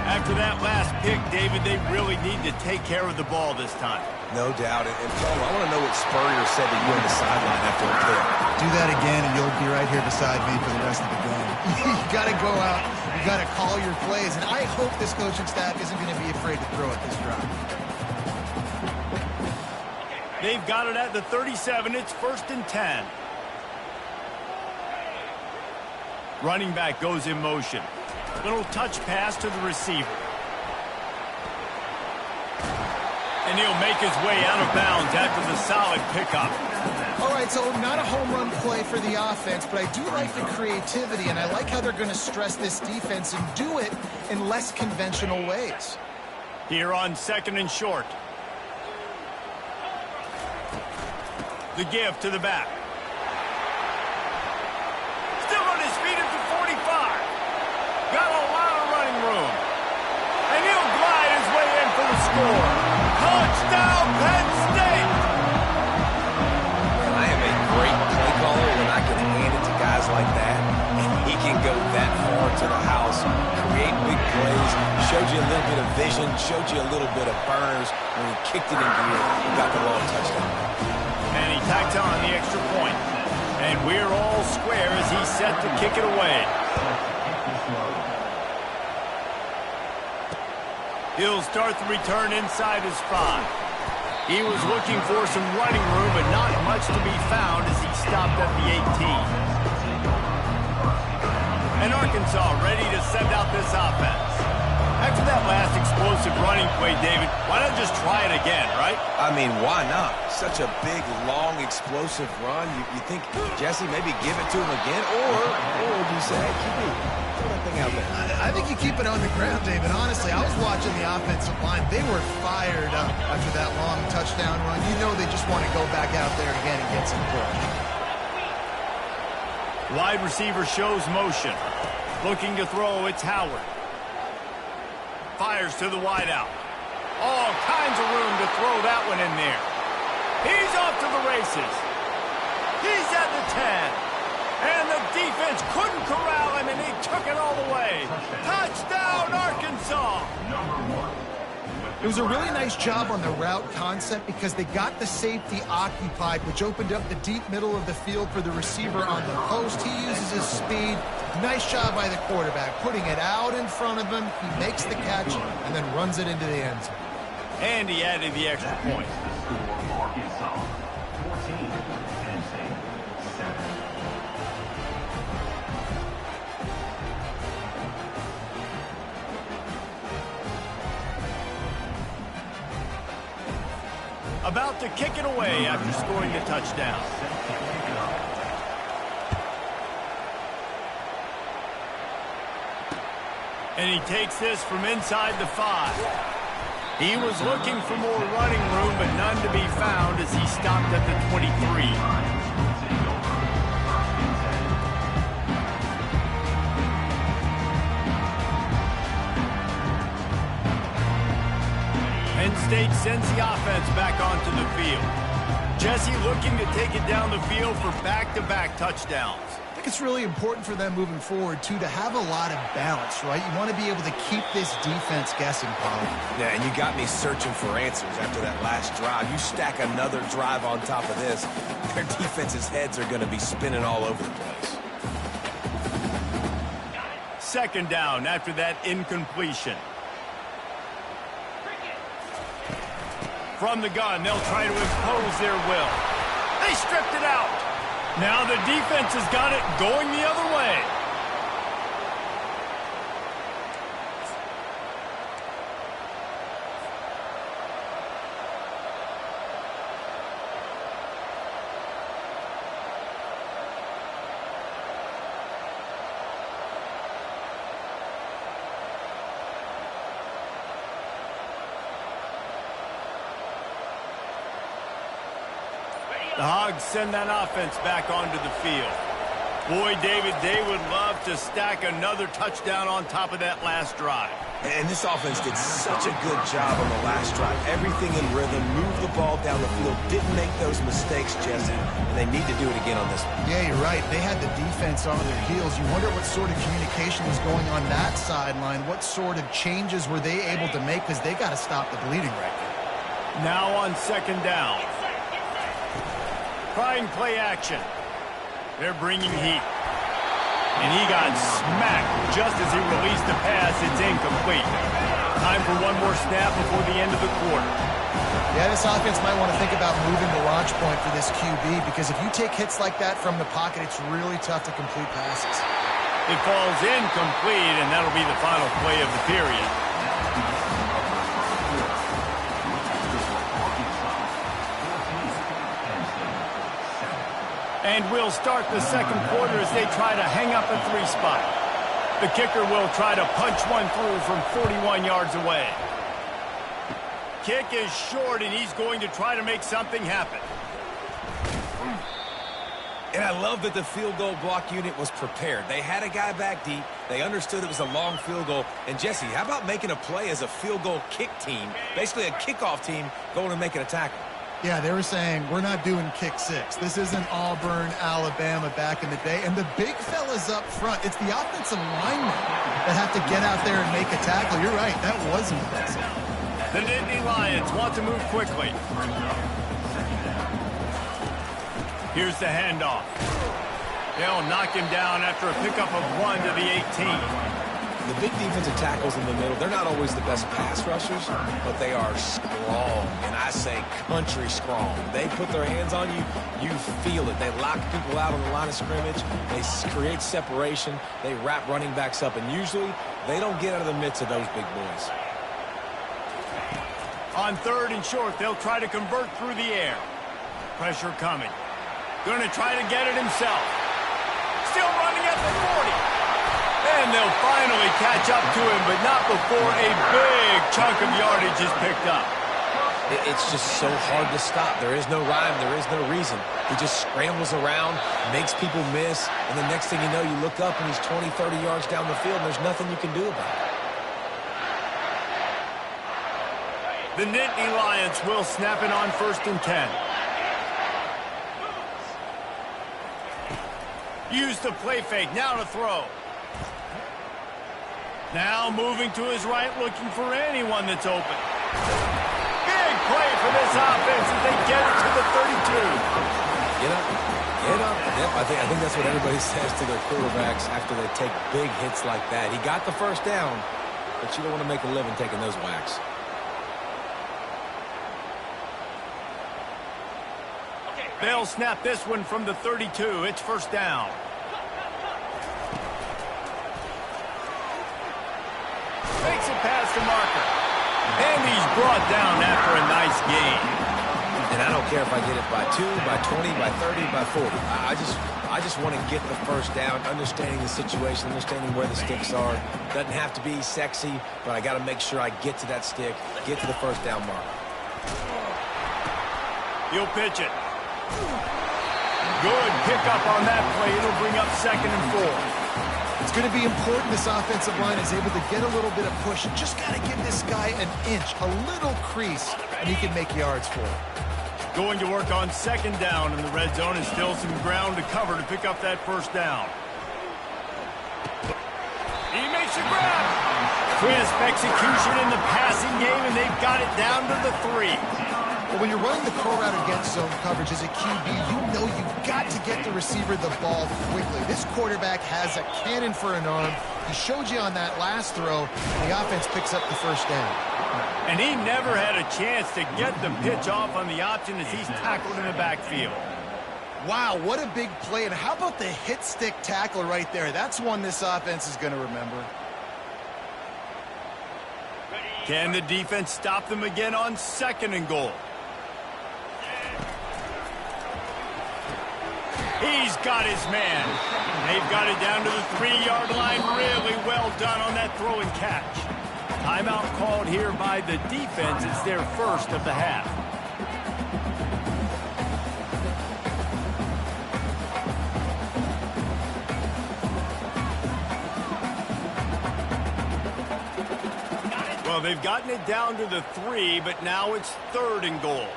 After that last pick, David, they really need to take care of the ball this time. No doubt. And Paul, I want to know what Spurrier said to you on the sideline after the pick. Do that again, and you'll be right here beside me for the rest of the game. You got to go out. You got to call your plays. And I hope this coaching staff isn't going to be afraid to throw at this drive. They've got it at the 37. It's 1st and 10. Running back goes in motion. Little touch pass to the receiver. And he'll make his way out of bounds after the solid pickup. All right, so not a home run play for the offense, but I do like the creativity, and I like how they're going to stress this defense and do it in less conventional ways. Here on 2nd and short. The give to the back. Still on his feet at the 45. Got a lot of running room. And he'll glide his way in for the score. Touchdown, Penn State! I am a great play caller when I can hand it to guys like that. And he can go that far to the house, create big plays, showed you a little bit of vision, showed you a little bit of burners when he kicked it in gear and got the long touchdown. And he tacked on the extra point. And we're all square as he's set to kick it away. He'll start the return inside his 5. He was looking for some running room, but not much to be found as he stopped at the 18. And Arkansas ready to send out this offense. After that last explosive running play, David, why not just try it again, right? I mean, why not? Such a big, long, explosive run. You think, Jesse, maybe give it to him again? Or would you say, hey, QB, throw that thing out there? I think you keep it on the ground, David. Honestly, I was watching the offensive line. They were fired up after that long touchdown run. You know they just want to go back out there again and get some push. Wide receiver shows motion. Looking to throw, it's Howard. Fires to the wideout. All kinds of room to throw that one in there. He's off to the races. He's at the 10. And the defense couldn't corral him, and he took it all the way. Touchdown, Arkansas! It was a really nice job on the route concept because they got the safety occupied, which opened up the deep middle of the field for the receiver on the post. He uses his speed. Nice job by the quarterback, putting it out in front of him. He makes the catch and then runs it into the end zone. And he added the extra point. Arkansas, 14, NC, 7. About to kick it away after scoring the touchdown. And he takes this from inside the 5. He was looking for more running room, but none to be found as he stopped at the 23. Penn State sends the offense back onto the field. Jesse looking to take it down the field for back-to-back touchdowns. I think it's really important for them moving forward, too, to have a lot of balance, right? You want to be able to keep this defense guessing, Paul. Yeah, and you got me searching for answers after that last drive. You stack another drive on top of this, their defense's heads are going to be spinning all over the place. Second down after that incompletion. From the gun, they'll try to impose their will. They stripped it out. Now the defense has got it going the other way. The Hogs send that offense back onto the field. Boy, David, they would love to stack another touchdown on top of that last drive. And this offense did such a good job on the last drive. Everything in rhythm, moved the ball down the field, didn't make those mistakes, Jesse, and they need to do it again on this one. Yeah, you're right. They had the defense on their heels. You wonder what sort of communication was going on that sideline. What sort of changes were they able to make because they got to stop the bleeding right Now now. on second down. Trying play action. They're bringing heat. And he got smacked just as he released the pass. It's incomplete. Time for one more snap before the end of the quarter. Yeah, this offense might want to think about moving the launch point for this QB because if you take hits like that from the pocket, it's really tough to complete passes. It falls incomplete, and that'll be the final play of the period. And we'll start the second quarter as they try to hang up a 3 spot. The kicker will try to punch one through from 41 yards away. Kick is short, and he's going to try to make something happen. And I love that the field goal block unit was prepared. They had a guy back deep. They understood it was a long field goal. And, Jesse, how about making a play as a field goal kick team, basically a kickoff team going and making a tackle? Yeah, they were saying, we're not doing kick 6. This isn't Auburn, Alabama back in the day. And the big fellas up front, it's the offensive linemen that have to get out there and make a tackle. You're right, that was impressive. The Nittany Lions want to move quickly. Here's the handoff. They'll knock him down after a pickup of 1 to the 18. The big defensive tackles in the middle, they're not always the best pass rushers, but they are strong, and I say country strong. They put their hands on you, you feel it. They lock people out on the line of scrimmage. They create separation. They wrap running backs up, and usually they don't get out of the midst of those big boys. On 3rd and short, they'll try to convert through the air. Pressure coming. Going to try to get it himself. Still running at the 40. And they'll finally catch up to him, but not before a big chunk of yardage is picked up. It's just so hard to stop. There is no rhyme. There is no reason. He just scrambles around, makes people miss, and the next thing you know, you look up and he's 20, 30 yards down the field, and there's nothing you can do about it. The Nittany Lions will snap it on 1st and 10. Use the play fake. Now to throw. Now moving to his right, looking for anyone that's open. Big play for this offense as they get it to the 32. Get up. Get up. Yep, I think that's what everybody says to their quarterbacks after they take big hits like that. He got the first down, but you don't want to make a living taking those whacks. They'll snap this one from the 32. It's 1st down. Makes it past the marker. And he's brought down after a nice gain. And I don't care if I get it by 2, by 20, by 30, by 40. I just want to get the first down, understanding the situation, understanding where the sticks are. Doesn't have to be sexy, but I got to make sure I get to that stick, get to the first down mark. He'll pitch it. Good pickup on that play. It'll bring up 2nd and 4. It's going to be important this offensive line is able to get a little bit of push. Just got to give this guy an inch, a little crease, and he can make yards for it. Going to work on 2nd down in the red zone, and still some ground to cover to pick up that 1st down. He makes a grab. Crisp execution in the passing game, and they've got it down to the 3. Well, when you're running the curl route against zone coverage as a QB, you know you've got to get the receiver the ball quickly. This quarterback has a cannon for an arm. He showed you on that last throw. The offense picks up the 1st down. And he never had a chance to get the pitch off on the option as he's tackled in the backfield. Wow, what a big play. And how about the hit stick tackle right there? That's one this offense is going to remember. Can the defense stop them again on 2nd and goal? He's got his man. They've got it down to the 3-yard line. Really well done on that throw and catch. Timeout called here by the defense. It's their 1st of the half. Well, they've gotten it down to the 3, but now it's 3rd and goal.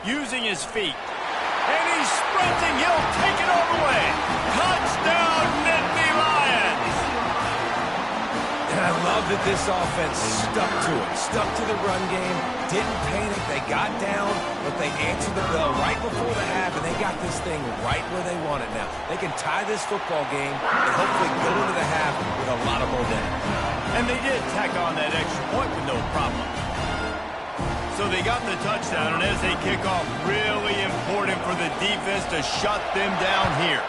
Using his feet. And he's sprinting. He'll take it all the way. Touchdown, Nittany Lions. And I love that this offense stuck to it. Stuck to the run game. Didn't panic. They got down, but they answered the bell right before the half, and they got this thing right where they want it now. They can tie this football game and hopefully go into the half with a lot of momentum. And they did tack on that extra point with no problem. So they got the touchdown, and as they kick off, really important for the defense to shut them down here.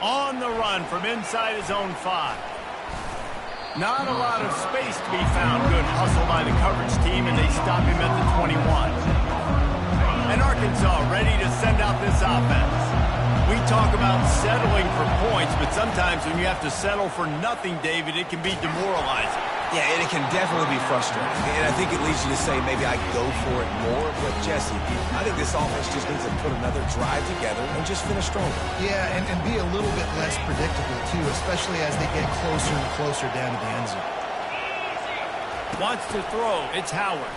On the run from inside his own 5. Not a lot of space to be found. Good hustle by the coverage team, and they stop him at the 21. And Arkansas ready to send out this offense. We talk about settling for points, but sometimes when you have to settle for nothing, David, it can be demoralizing. Yeah, and it can definitely be frustrating. And I think it leads you to say maybe I go for it more. But, Jesse, I think this offense just needs to put another drive together and just finish stronger. Yeah, and be a little bit less predictable, too, especially as they get closer and closer down to the end zone. Wants to throw. It's Howard.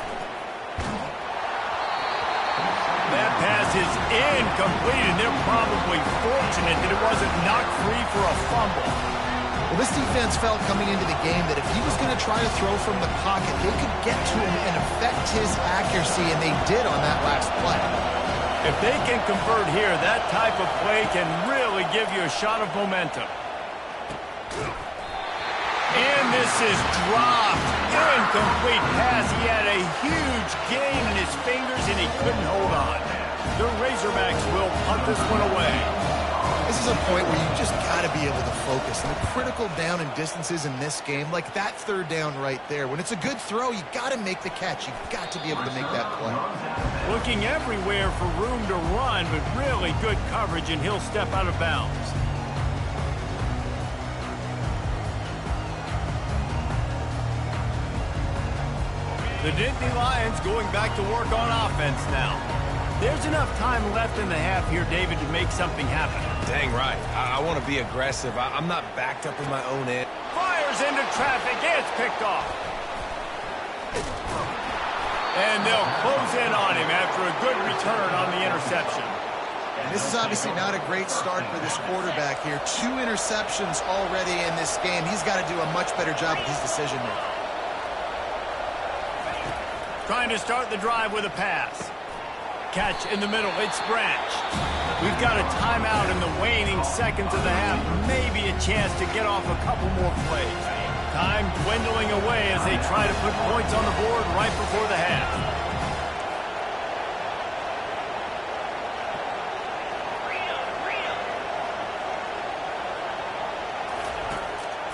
That pass is incomplete, and they're probably fortunate that it wasn't knocked free for a fumble. Well, this defense felt coming into the game that if he was going to try to throw from the pocket, they could get to him and affect his accuracy, and they did on that last play. If they can convert here, that type of play can really give you a shot of momentum. And this is dropped. Incomplete pass. He had a huge gain in his fingers, and he couldn't hold on. The Razorbacks will punt this one away. This is a point where you just got to be able to focus. And the critical down and distances in this game, like that third down right there. When it's a good throw, you got to make the catch. You got to be able to make that play. Looking everywhere for room to run, but really good coverage, and he'll step out of bounds. The Nittany Lions going back to work on offense now. There's enough time left in the half here, David, to make something happen. Dang right. I want to be aggressive. I'm not backed up in my own end. Fires into traffic. It's picked off. And they'll close in on him after a good return on the interception. And this is obviously not a great start for this quarterback here. 2 interceptions already in this game. He's got to do a much better job with his decision-making. Trying to start the drive with a pass. Catch in the middle. It's Branch. We've got a timeout in the waning seconds of the half. Maybe a chance to get off a couple more plays. Time dwindling away as they try to put points on the board right before the half.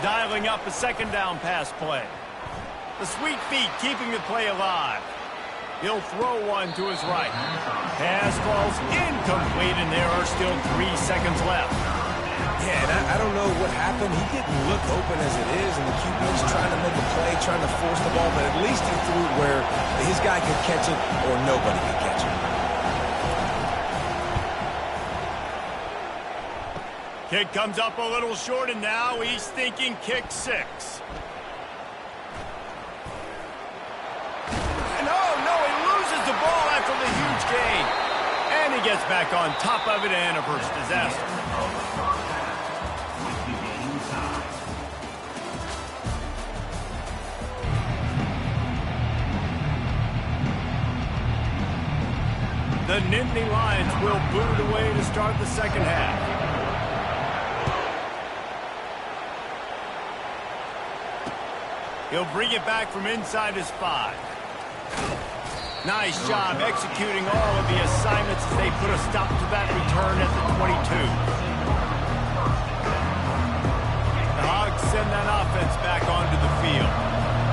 Dialing up a second down pass play. The sweet feet keeping the play alive. He'll throw one to his right. Pass falls incomplete, and there are still 3 seconds left. Yeah, and I don't know what happened. He didn't look open as it is, and the QB's trying to make a play, trying to force the ball, but at least he threw it where his guy could catch it or nobody could catch it. Kick comes up a little short, and now he's thinking kick 6. The ball after the huge gain. And he gets back on top of it, and a first disaster. The Nittany Lions will boot it away to start the second half. He'll bring it back from inside his 5. Nice job executing all of the assignments as they put a stop to that return at the 22. The Hogs send that offense back onto the field.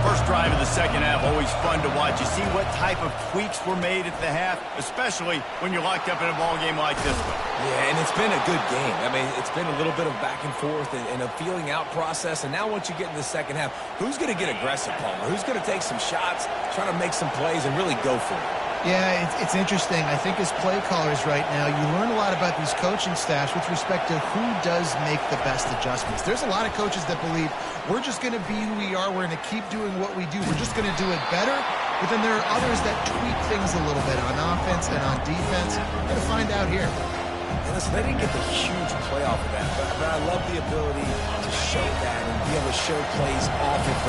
First drive of the second half, always fun to watch. You see what type of tweaks were made at the half, especially when you're locked up in a ball game like this one. Yeah, and it's been a good game. I mean, it's been a little bit of back and forth and a feeling out process. And now once you get in the second half, who's going to get aggressive, Palmer? Who's going to take some shots, try to make some plays, and really go for it? Yeah, it's interesting. I think as play callers right now, you learn a lot about these coaching staffs with respect to who does make the best adjustments. There's a lot of coaches that believe we're just going to be who we are. We're going to keep doing what we do. We're just going to do it better. But then there are others that tweak things a little bit on offense and on defense. We're going to find out here. And listen, they didn't get the huge play off of that, but I love the ability to show that and be able to show plays off of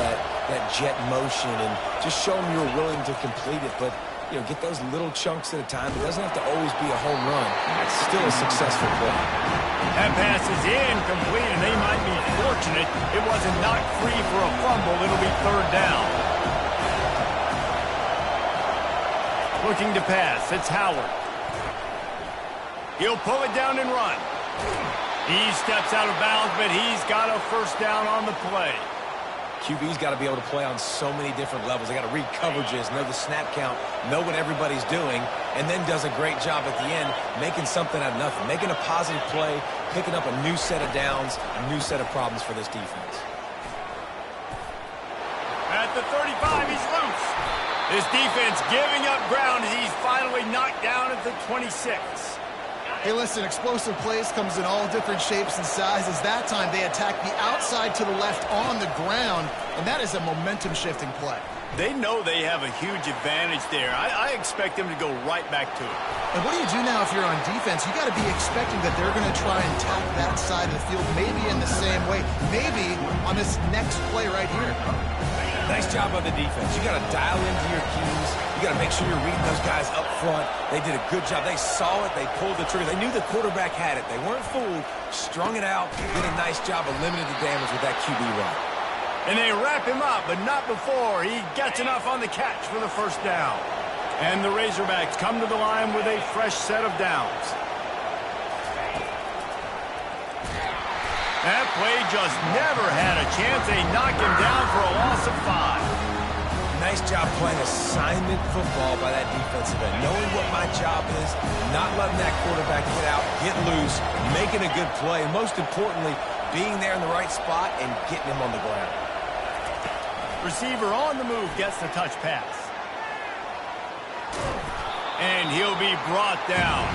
that jet motion and just show them you're willing to complete it. But get those little chunks at a time. It doesn't have to always be a home run. It's still a successful play. That pass is incomplete, and they might be fortunate it wasn't knocked free for a fumble. It'll be third down. Looking to pass. It's Howard. He'll pull it down and run. He steps out of bounds, but he's got a first down on the play. QB's got to be able to play on so many different levels. They got to read coverages, know the snap count, know what everybody's doing, and then does a great job at the end making something out of nothing, making a positive play, picking up a new set of downs, a new set of problems for this defense. At the 35, he's loose. This defense giving up ground as he's finally knocked down at the 26. Hey, listen, explosive plays comes in all different shapes and sizes. That time, they attack the outside to the left on the ground, and that is a momentum-shifting play. They know they have a huge advantage there. I expect them to go right back to it. And what do you do now if you're on defense? You got to be expecting that they're going to try and attack that side of the field, maybe in the same way, maybe on this next play right here. Nice job by the defense. You got to dial into your keys. You got to make sure you're reading those guys up front. They did a good job. They saw it. They pulled the trigger. They knew the quarterback had it. They weren't fooled. Strung it out. Did a nice job of limiting the damage with that QB run. And they wrap him up, but not before he gets enough on the catch for the first down. And the Razorbacks come to the line with a fresh set of downs. That play just never had a chance. They knock him down for a loss of 5. Nice job playing assignment football by that defensive end. Knowing what my job is, not letting that quarterback get out, get loose, making a good play, and most importantly, being there in the right spot and getting him on the ground. Receiver on the move gets the touch pass. And he'll be brought down.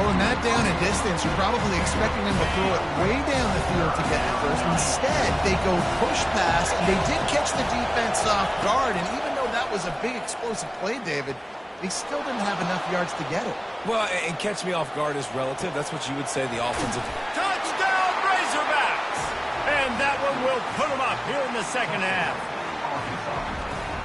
Well, in that down and distance, you're probably expecting them to throw it way down the field to get the first. Instead, they go push pass, and they did catch the defense off guard. And even though that was a big explosive play, David, they still didn't have enough yards to get it. Well, and catch me off guard is relative. That's what you would say the offensive. Touchdown, Razorbacks! And that one will put them up here in the second half.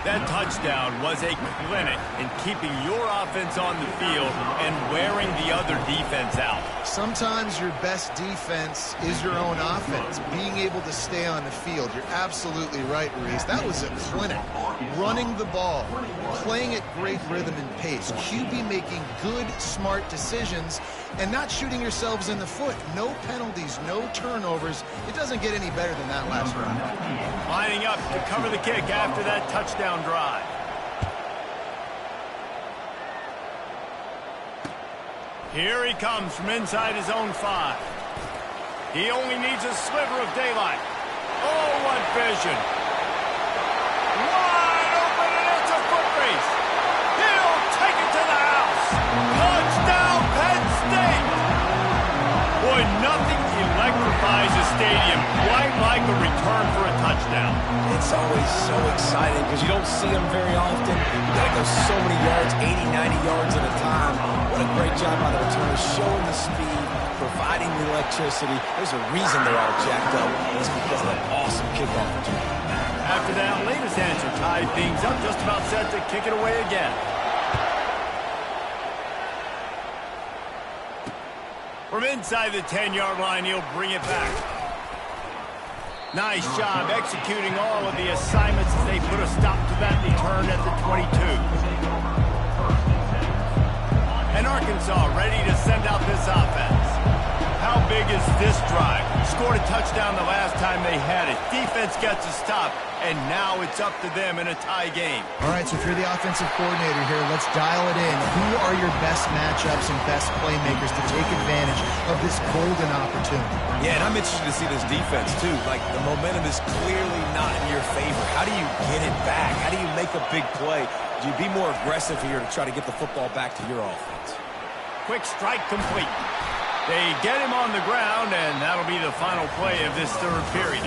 That touchdown was a clinic in keeping your offense on the field and wearing the other defense out. Sometimes your best defense is your own offense, being able to stay on the field. You're absolutely right, Reese. That was a clinic. Running the ball, playing at great rhythm and pace, QB making good, smart decisions, and not shooting yourselves in the foot. No penalties, no turnovers. It doesn't get any better than that last round. Lining up to cover the kick after that touchdown drive. Here he comes from inside his own 5. He only needs a sliver of daylight. Oh, what vision. Wide open, and it's a foot race. He'll take it to the house. Touchdown, Penn State. Boy, nothing electrifies a stadium quite like a return for a touchdown. It's always so exciting because you don't see them very often. You got to go so many yards, 80, 90 yards at a time. What a great job by the returners, showing the speed, providing the electricity. There's a reason they're all jacked up. It's because of that awesome kickoff return. After that latest answer tied things up, just about set to kick it away again. From inside the 10-yard line, he'll bring it back. Nice job executing all of the assignments as they put a stop to that return at the 22. And Arkansas ready to send out this offense. How big is this drive? Scored a touchdown the last time they had it. Defense gets a stop, and now it's up to them in a tie game. All right, so if you're the offensive coordinator here, let's dial it in. Who are your best matchups and best playmakers to take advantage of this golden opportunity? Yeah, and I'm interested to see this defense, too. Like, the momentum is clearly not in your favor. How do you get it back? How do you make a big play? Do you be more aggressive here to try to get the football back to your offense? Quick strike complete. They get him on the ground, and that'll be the final play of this third period.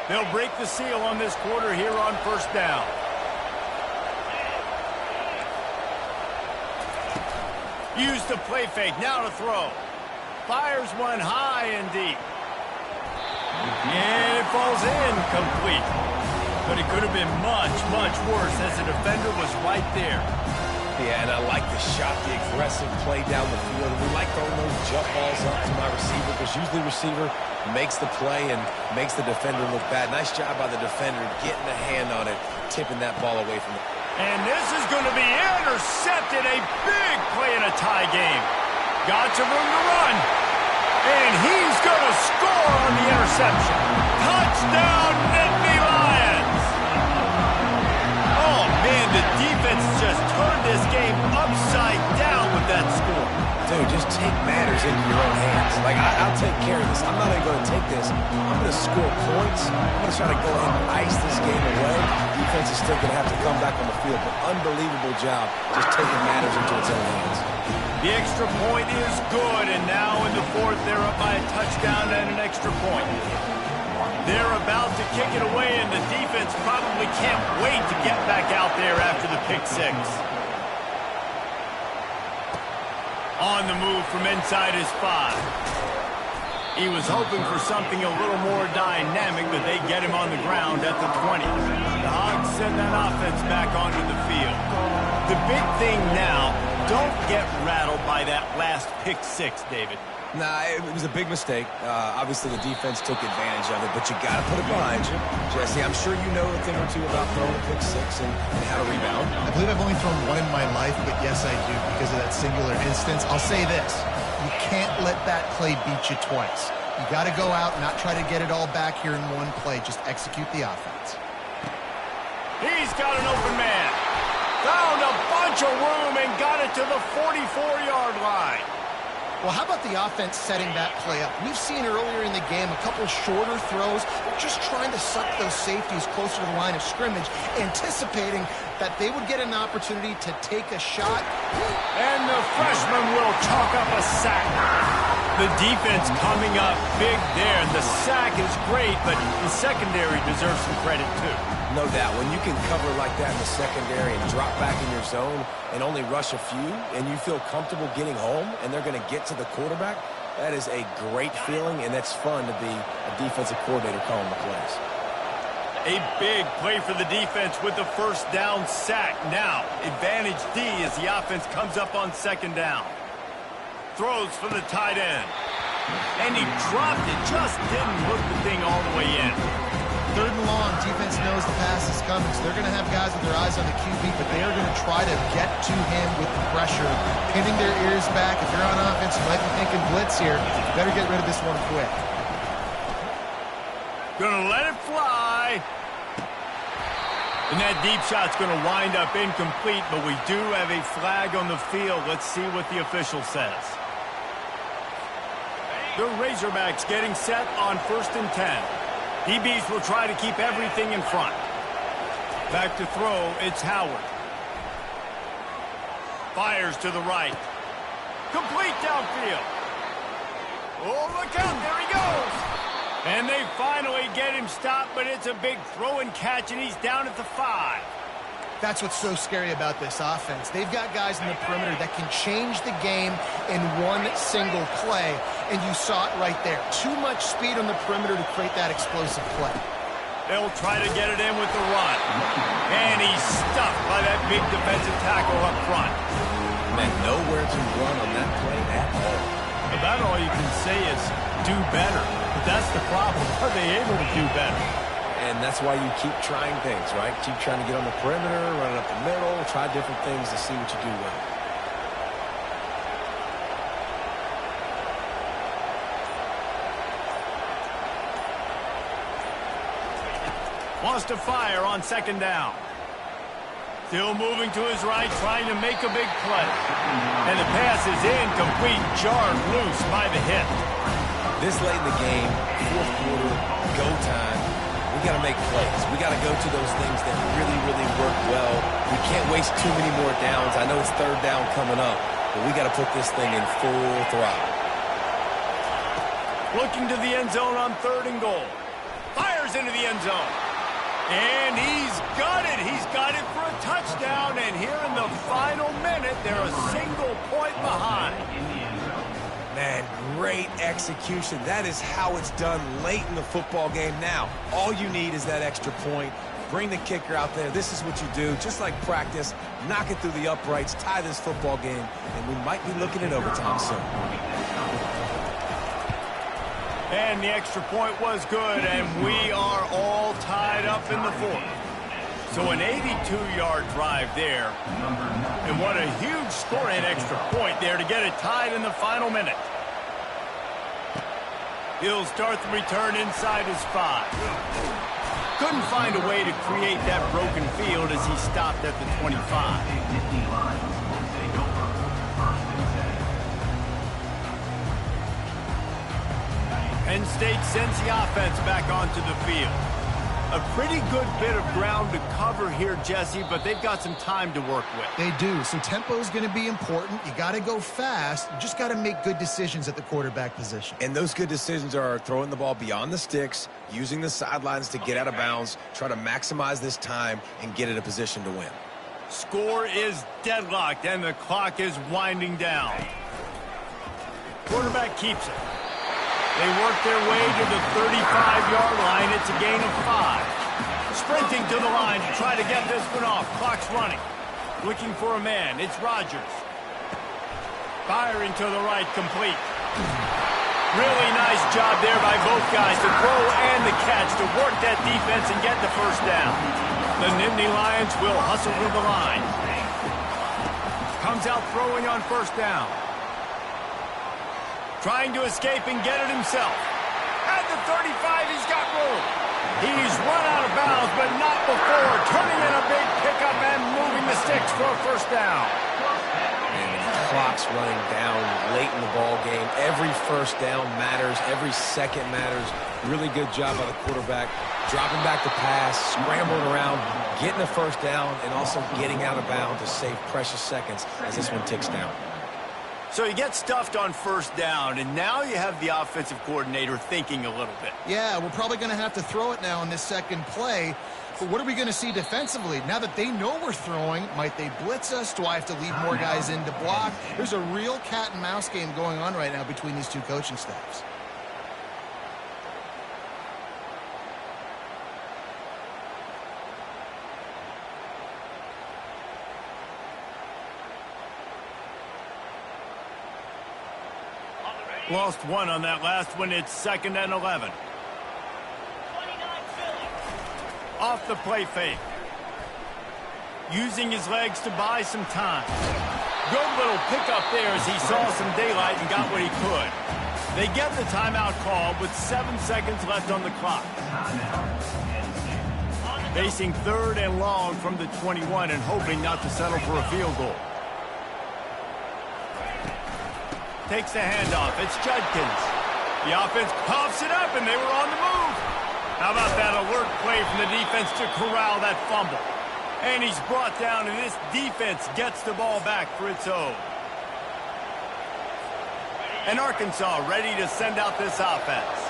They'll break the seal on this quarter here on first down. Use the play fake, now to throw. Fires one high and deep. And it falls in, complete. But it could have been much, much worse as the defender was right there. Yeah, and I like the shot, the aggressive play down the field. We like throwing those jump balls up to my receiver because usually the receiver makes the play and makes the defender look bad. Nice job by the defender getting a hand on it, tipping that ball away from it. And this is going to be intercepted. A big play in a tie game. Got some room to run. And he's going to score on the interception. Touchdown, Nittany Lions. Oh, man, the defense just turned this game upside down with that score. Dude, just take matters into your own hands. Like, I'll take care of this. I'm not even going to take this. I'm going to score points. I'm going to try to go ahead and ice this game away. Defense is still going to have to come back on the field. But unbelievable job just taking matters into its own hands. The extra point is good, and now in the fourth, they're up by a touchdown and an extra point. They're about to kick it away, and the defense probably can't wait to get back out there after the pick six. On the move from inside his 5. He was hoping for something a little more dynamic, but they get him on the ground at the 20. The Hogs send that offense back onto the field. The big thing now, don't get rattled by that last pick six, David. Nah, it was a big mistake. Obviously, the defense took advantage of it, but you got to put it behind you. Jesse, I'm sure you know a thing or two about throwing a pick six and how to rebound. I believe I've only thrown one in my life, but yes, I do because of that singular instance. I'll say this. You can't let that play beat you twice. You got to go out and not try to get it all back here in one play. Just execute the offense. He's got an open man. Found a bunch of room and got it to the 44-yard line. Well, how about the offense setting that play up? We've seen earlier in the game a couple shorter throws. They're just trying to suck those safeties closer to the line of scrimmage, anticipating that they would get an opportunity to take a shot. And the freshman will chalk up a sack. The defense coming up big there. The sack is great, but the secondary deserves some credit too. No doubt. When you can cover like that in the secondary and drop back in your zone and only rush a few, and you feel comfortable getting home and they're going to get to the quarterback, that is a great feeling, and that's fun to be a defensive coordinator calling the plays. A big play for the defense with the first down sack. Now, advantage D as the offense comes up on second down. Throws for the tight end. And he dropped it, just didn't hook the thing all the way in. Third and long, defense knows the pass is coming, so they're going to have guys with their eyes on the QB, but they are going to try to get to him with the pressure, pinning their ears back. If you're on offense, you might be thinking blitz here. You better get rid of this one quick. Gonna let it fly. And that deep shot's gonna wind up incomplete, but we do have a flag on the field. Let's see what the official says. The Razorbacks getting set on 1st and 10. DBs will try to keep everything in front. Back to throw, it's Howard. Fires to the right. Complete downfield. Oh, look out, there he goes. And they finally get him stopped, but it's a big throw and catch, and he's down at the 5. That's what's so scary about this offense. They've got guys in the perimeter that can change the game in one single play, and you saw it right there. Too much speed on the perimeter to create that explosive play. They'll try to get it in with the run. And he's stuffed by that big defensive tackle up front. Man, nowhere to run on that play at all. About all you can say is do better. But that's the problem. Are they able to do better? And that's why you keep trying things, right? Keep trying to get on the perimeter, run it up the middle, try different things to see what you do well. Wants to fire on second down. Still moving to his right, trying to make a big play. And the pass is incomplete, jarred loose by the hit. This late in the game, fourth quarter, go time, we got to make plays. We got to go to those things that really, really work well. We can't waste too many more downs. I know it's third down coming up, but we got to put this thing in full throttle. Looking to the end zone on 3rd and goal. Fires into the end zone. And he's got it. He's got it for a touchdown. And here in the final minute, they're a single point behind. Man, great execution. That is how it's done late in the football game now. All you need is that extra point. Bring the kicker out there. This is what you do. Just like practice, knock it through the uprights, tie this football game, and we might be looking at overtime soon. And the extra point was good, and we are all tied up in the fourth. So an 82-yard drive there. And what a huge scoring extra point there to get it tied in the final minute. He'll start the return inside his 5. Couldn't find a way to create that broken field as he stopped at the 25. Penn State sends the offense back onto the field. A pretty good bit of ground to cover here, Jesse, but they've got some time to work with. They do. So tempo is going to be important. You got to go fast. You just got to make good decisions at the quarterback position. And those good decisions are throwing the ball beyond the sticks, using the sidelines to get out of bounds, try to maximize this time and get in a position to win. Score is deadlocked, and the clock is winding down. Quarterback keeps it. They work their way to the 35-yard line. It's a gain of 5. Sprinting to the line to try to get this one off. Clock's running. Looking for a man. It's Rodgers. Firing to the right, complete. Really nice job there by both guys to throw and the catch to work that defense and get the first down. The Nittany Lions will hustle to the line. Comes out throwing on first down. Trying to escape and get it himself. At the 35, he's got room. He's run out of bounds, but not before. Turning in a big pickup and moving the sticks for a first down. And the clock's running down late in the ball game. Every first down matters. Every second matters. Really good job by the quarterback. Dropping back to pass, scrambling around, getting a first down, and also getting out of bounds to save precious seconds as this one ticks down. So you get stuffed on first down, and now you have the offensive coordinator thinking a little bit. Yeah, we're probably going to have to throw it now in this second play. But what are we going to see defensively? Now that they know we're throwing, might they blitz us? Do I have to leave more guys in to block? There's a real cat and mouse game going on right now between these two coaching staffs. Lost one on that last one. It's 2nd and 11. Off the play fake. Using his legs to buy some time. Good little pickup there as he saw some daylight and got what he could. They get the timeout call with 7 seconds left on the clock. Facing 3rd and long from the 21 and hoping not to settle for a field goal. Takes the handoff. It's Judkins. The offense coughs it up, and they were on the move. How about that alert play from the defense to corral that fumble? And he's brought down, and this defense gets the ball back for its own. And Arkansas ready to send out this offense.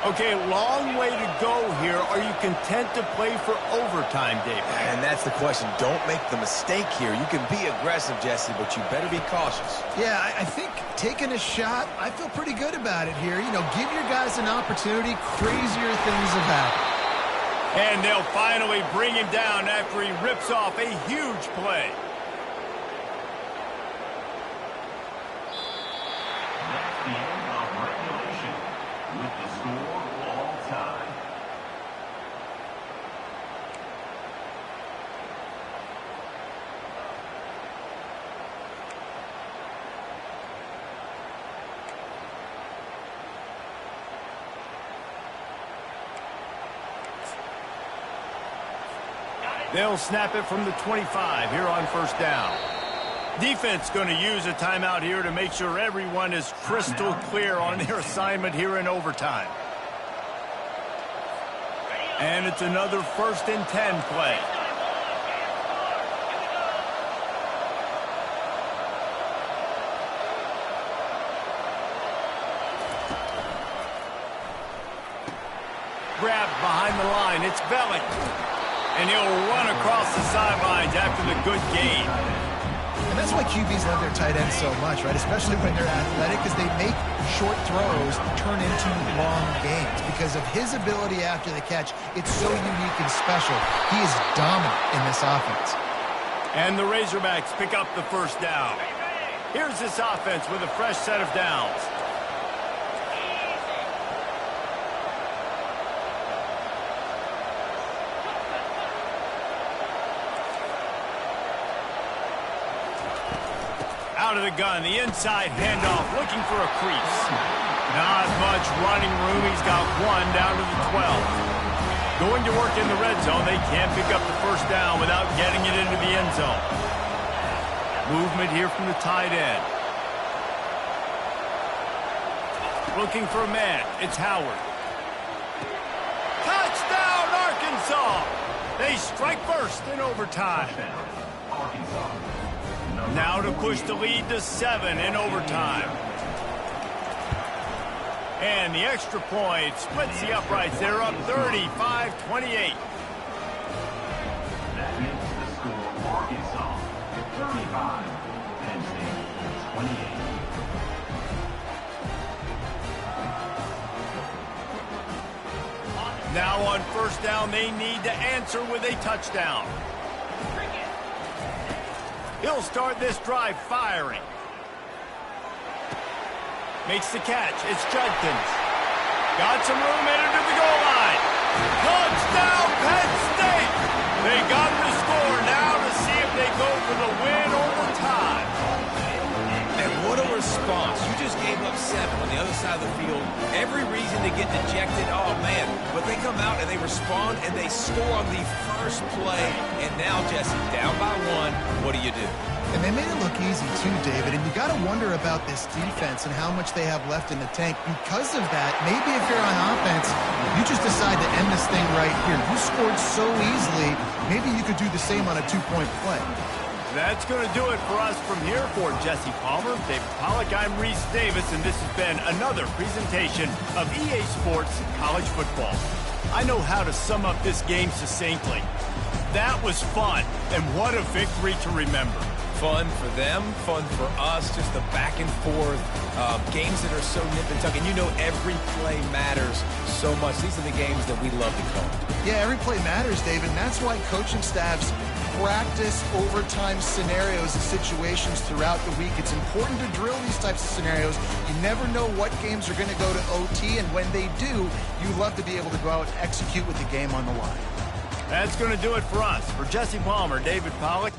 Okay, long way to go here. Are you content to play for overtime, David? And that's the question. Don't make the mistake here. You can be aggressive, Jesse, but you better be cautious. Yeah, I think taking a shot, I feel pretty good about it here. You know, give your guys an opportunity. Crazier things have happened. And they'll finally bring him down after he rips off a huge play. That's the end of regulation with the score all time. They'll snap it from the 25 here on first down. Defense going to use a timeout here to make sure everyone is crystal clear on their assignment here in overtime. And it's another 1st and 10 play. Grabbed behind the line. It's Belly. And he'll run across the sidelines after the good gain. And that's why QBs love their tight ends so much, right? Especially when they're athletic, because they make short throws turn into long gains. Because of his ability after the catch, it's so unique and special. He is dominant in this offense. And the Razorbacks pick up the first down. Here's this offense with a fresh set of downs. Out of the gun, the inside handoff, looking for a crease. Not much running room. He's got one down to the 12. Going to work in the red zone. They can't pick up the first down without getting it into the end zone. Movement here from the tight end. Looking for a man. It's Howard. Touchdown, Arkansas! Arkansas. They strike first in overtime. Now to push the lead to 7 in overtime. And the extra point splits the uprights. They're up 35-28. That makes the score Arkansas 35, Penn State 28. Now on first down, they need to answer with a touchdown. He'll start this drive firing. Makes the catch. It's Judkins. Got some room, headed to the goal line. Touchdown, Penn State! They got the score now to see if they go for the win or the tie. And what a response. You just gave up 7 on the other side of the field. Every reason to get dejected. Oh, man. But they come out and they respond and they score on the first play. And now, Jesse, down by 1. What do you do? And they made it look easy too, David. And you got to wonder about this defense and how much they have left in the tank. Because of that, maybe if you're on offense, you just decide to end this thing right here. You scored so easily, maybe you could do the same on a 2-point play. That's going to do it for us from here. For Jesse Palmer, David Pollack, I'm Reese Davis, and this has been another presentation of EA Sports College Football. I know how to sum up this game succinctly. That was fun, and what a victory to remember. Fun for them, fun for us, just the back and forth, games that are so nip and tuck. And you know every play matters so much. These are the games that we love to call. Yeah, every play matters, David, and that's why coaching staffs practice overtime scenarios and situations throughout the week. It's important to drill these types of scenarios. You never know what games are going to go to OT, and when they do, you love to be able to go out and execute with the game on the line. That's going to do it for us. For Jesse Palmer, David Pollack.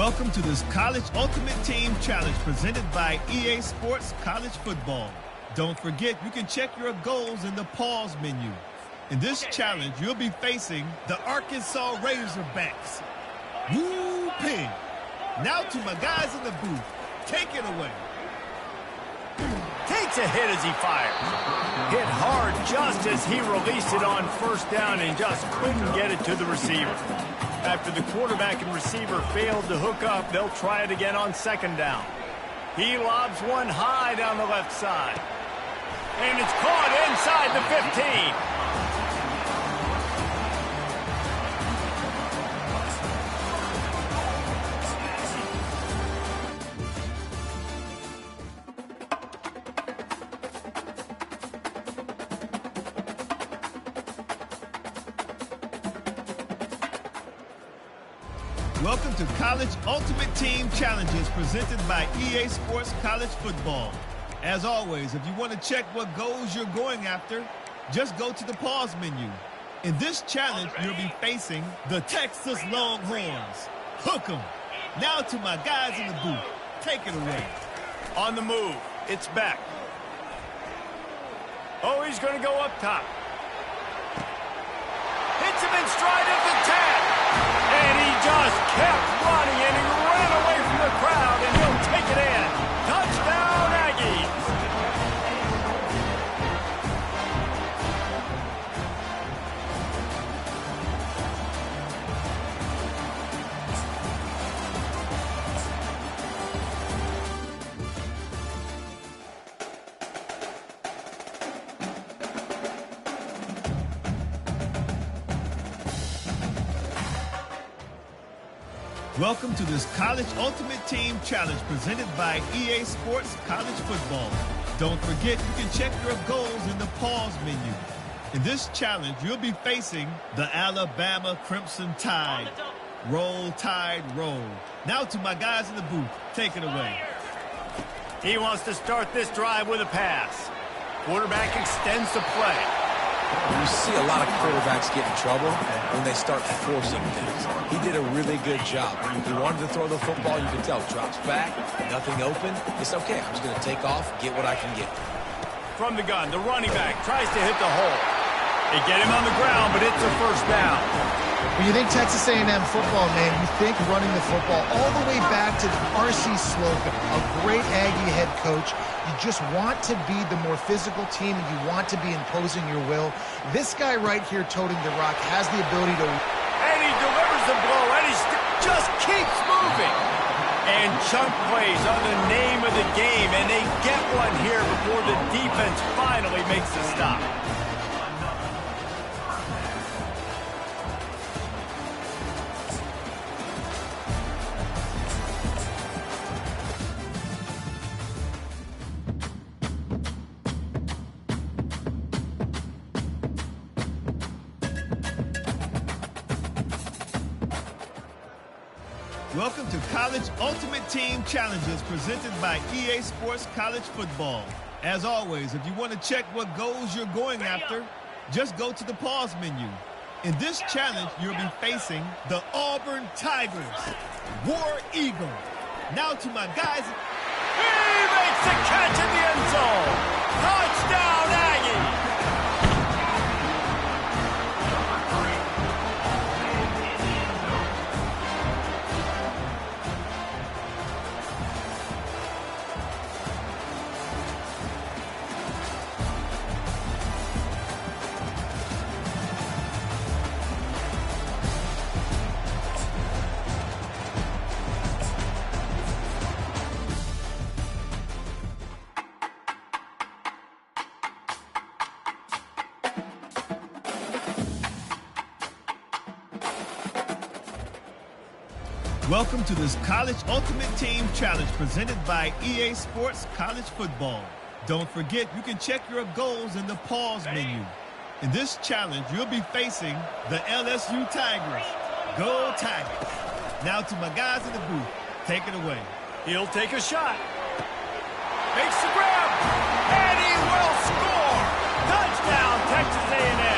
Welcome to this College Ultimate Team Challenge presented by EA Sports College Football. Don't forget, you can check your goals in the pause menu. In this challenge, you'll be facing the Arkansas Razorbacks. Woo pig! Now to my guys in the booth. Take it away. Takes a hit as he fires. Hit hard just as he released it on first down and just couldn't get it to the receiver. After the quarterback and receiver failed to hook up, they'll try it again on second down. He lobs one high down the left side. And it's caught inside the 15. Welcome to College Ultimate Team Challenges presented by EA Sports College Football. As always, if you want to check what goals you're going after, just go to the pause menu. In this challenge, you'll be facing the Texas Longhorns. Hook 'em. Now to my guys in the booth. Take it away. On the move, it's back. Oh, he's going to go up top. Hits him in stride at the 10. And he just kept running, and he ran away from the crowd, and he'll take it in. Touchdown, Aggies! Welcome to this College Ultimate Team Challenge presented by EA Sports College Football. Don't forget, you can check your goals in the pause menu. In this challenge, you'll be facing the Alabama Crimson Tide. Roll, Tide, roll. Now to my guys in the booth. Take it away. He wants to start this drive with a pass. Quarterback extends the play. You see a lot of quarterbacks get in trouble when they start forcing things. He did a really good job. If he wanted to throw the football, you can tell. Drops back, nothing open. It's okay. I'm just going to take off, get what I can get. From the gun, the running back tries to hit the hole. They get him on the ground, but it's a first down. When you think Texas A&M football, man, you think running the football all the way back to R.C. Slocum, a great Aggie head coach. You just want to be the more physical team, and you want to be imposing your will. This guy right here toting the rock has the ability to... And he delivers the blow, and he just keeps moving. And chunk plays are the name of the game, and they get one here before the defense finally makes the stop. Welcome to College Ultimate Team Challenges presented by EA Sports College Football. As always, if you want to check what goals you're going after, just go to the pause menu. In this challenge, you'll be facing the Auburn Tigers. War Eagle. Now to my guys. He makes the catch in the end zone. Touchdown, Aggies! Welcome to this College Ultimate Team Challenge presented by EA Sports College Football. Don't forget, you can check your goals in the pause menu. In this challenge, you'll be facing the LSU Tigers. Go Tigers. Now to my guys in the booth. Take it away. He'll take a shot. Makes the grab. And he will score. Touchdown, Texas A&M.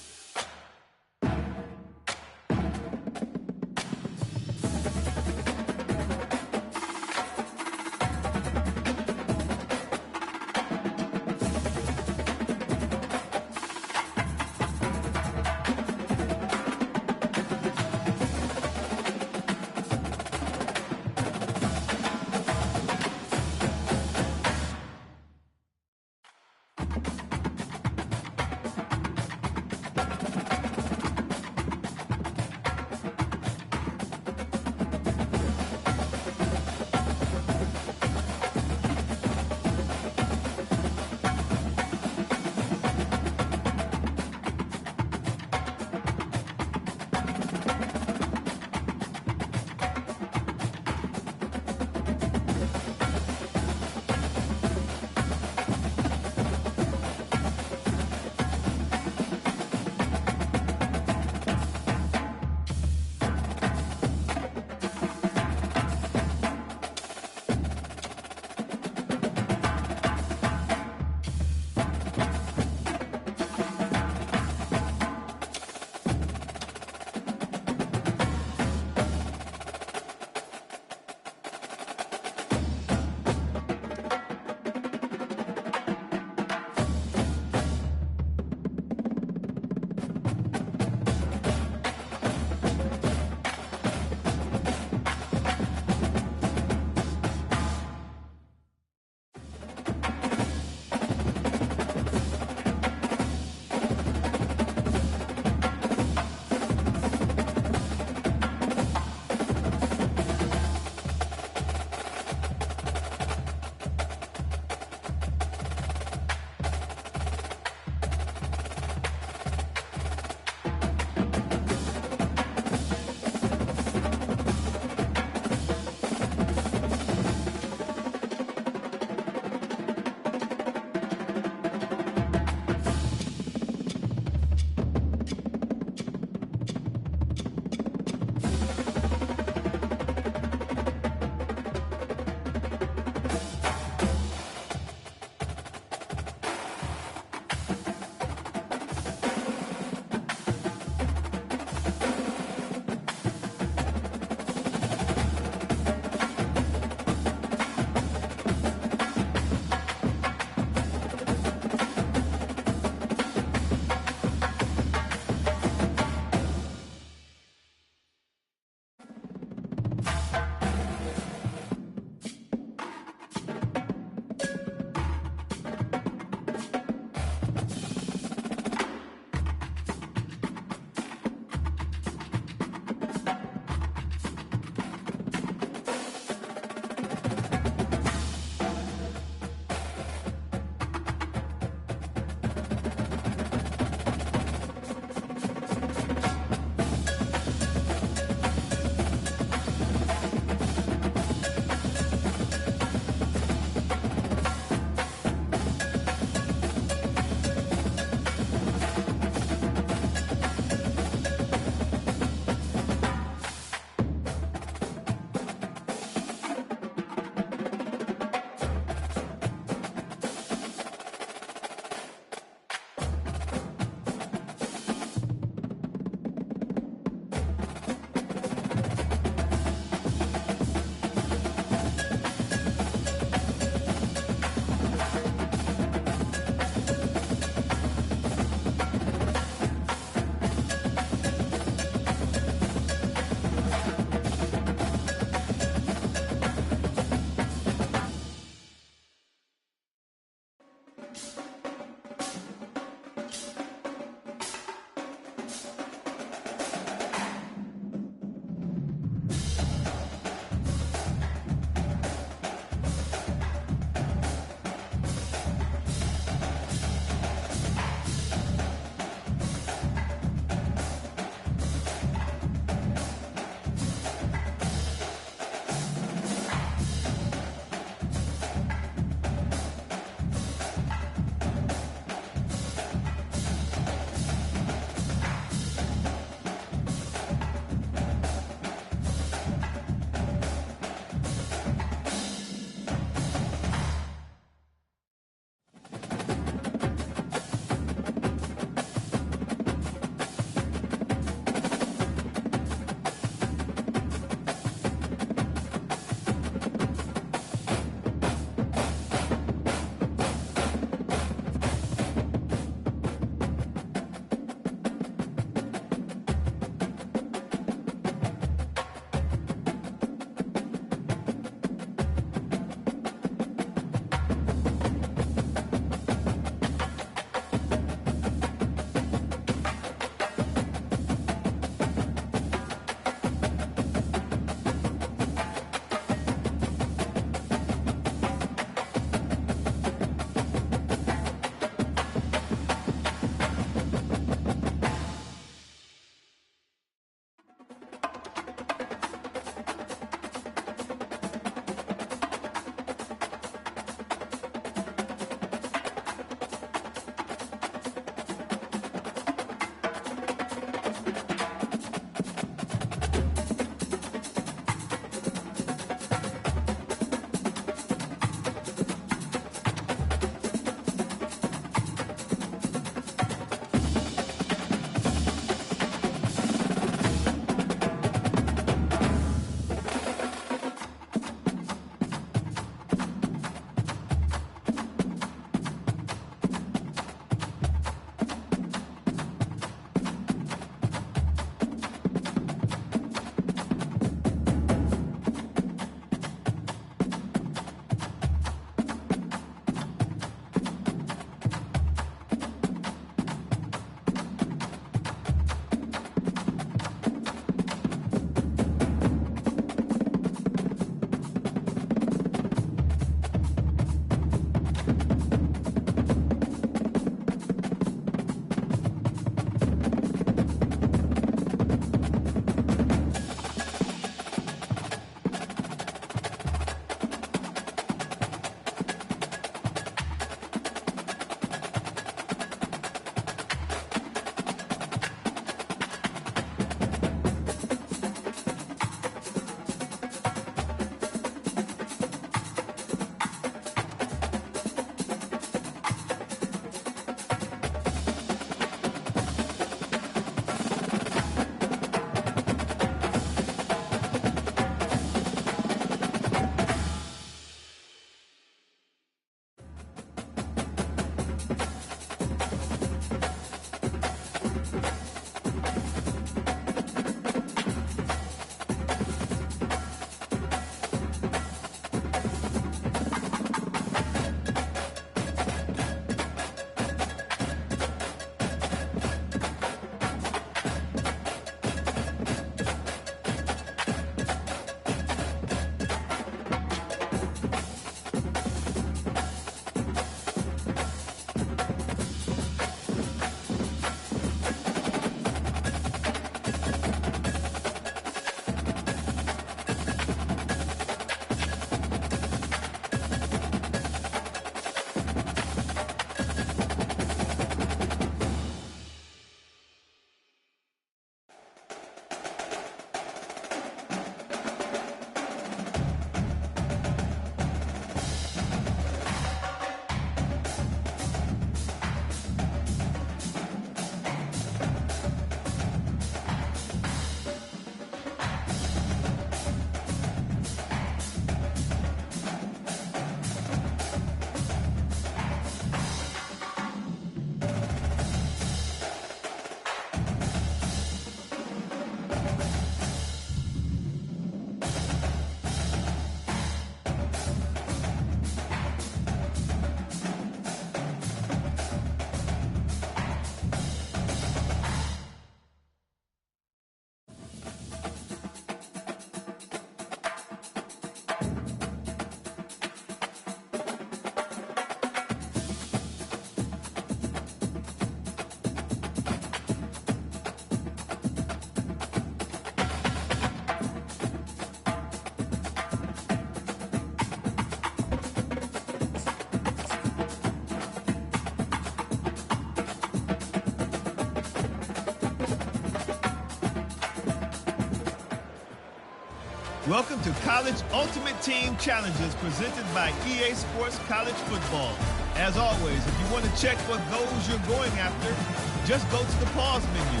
Welcome to College Ultimate Team Challenges presented by EA Sports College Football. As always, if you want to check what goals you're going after, just go to the pause menu.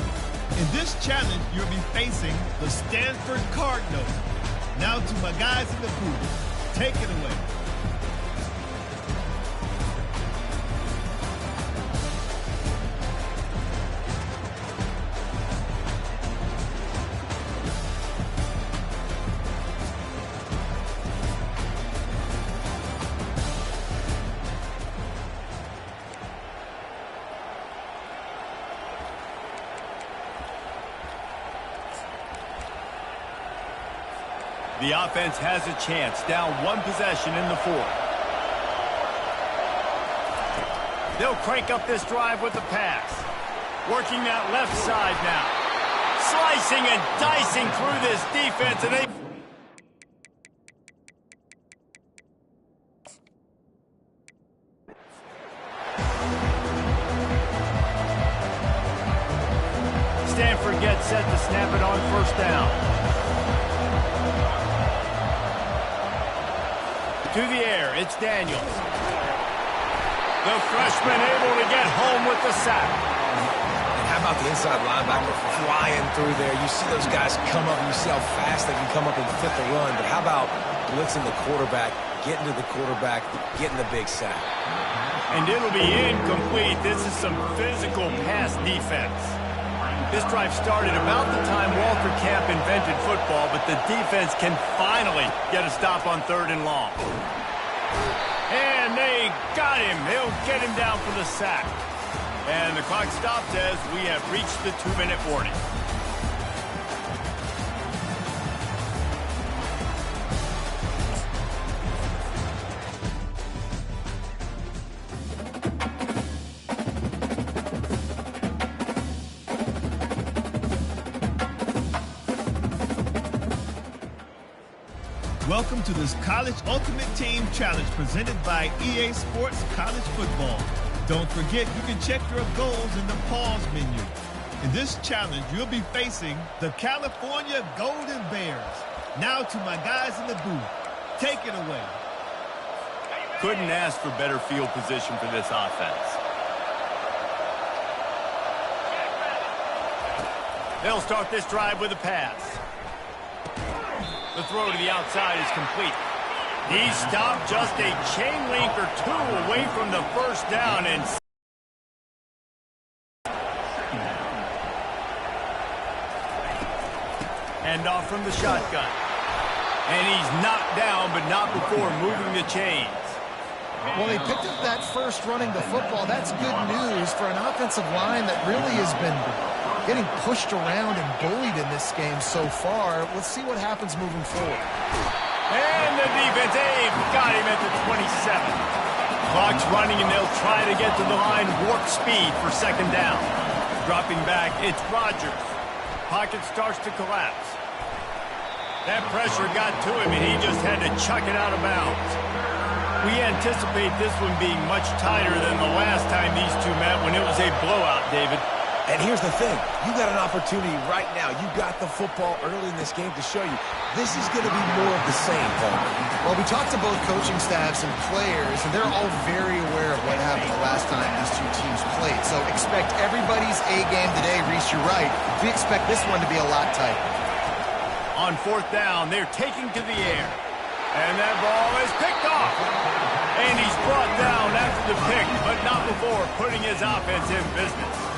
In this challenge, you'll be facing the Stanford Cardinals. Now to my guys in the booth, take it away. The offense has a chance, down one possession in the fourth. They'll crank up this drive with the pass. Working that left side now. Slicing and dicing through this defense, and they... Stanford gets set to snap it on first down. To the air, it's Daniels. The freshman able to get home with the sack. And how about the inside linebacker flying through there? You see those guys come up, and you see how fast they can come up and fit the run. But how about blitzing the quarterback, getting to the quarterback, getting the big sack? And it'll be incomplete. This is some physical pass defense. This drive started about the time Walter Camp invented football, but the defense can finally get a stop on 3rd and long. And they got him. They'll get him down for the sack. And the clock stops as we have reached the 2-minute warning. Welcome to this College Ultimate Team Challenge presented by EA Sports College Football. Don't forget, you can check your goals in the pause menu. In this challenge, you'll be facing the California Golden Bears. Now to my guys in the booth, take it away. Couldn't ask for better field position for this offense. They'll start this drive with a pass. The throw to the outside is complete. He stopped just a chain link or two away from the first down and off from the shotgun. And he's knocked down, but not before moving the chains. Well, they picked up that first running the football. That's good news for an offensive line that really has been getting pushed around and bullied in this game so far. Let's see what happens moving forward. And the defense, they've got him at the 27. Clock's running, and they'll try to get to the line warp speed for 2nd down. Dropping back, it's Rodgers. Pocket starts to collapse. That pressure got to him, and he just had to chuck it out of bounds. We anticipate this one being much tighter than the last time these two met when it was a blowout, David. And here's the thing. You got an opportunity right now. You got the football early in this game to show you. This is going to be more of the same, Paul. Well, we talked to both coaching staffs and players, and they're all very aware of what happened the last time these two teams played. So expect everybody's A game today. Reese, you're right. We expect this one to be a lot tighter. On 4th down, they're taking to the air. And that ball is picked off. And he's brought down after the pick, but not before putting his offense in business.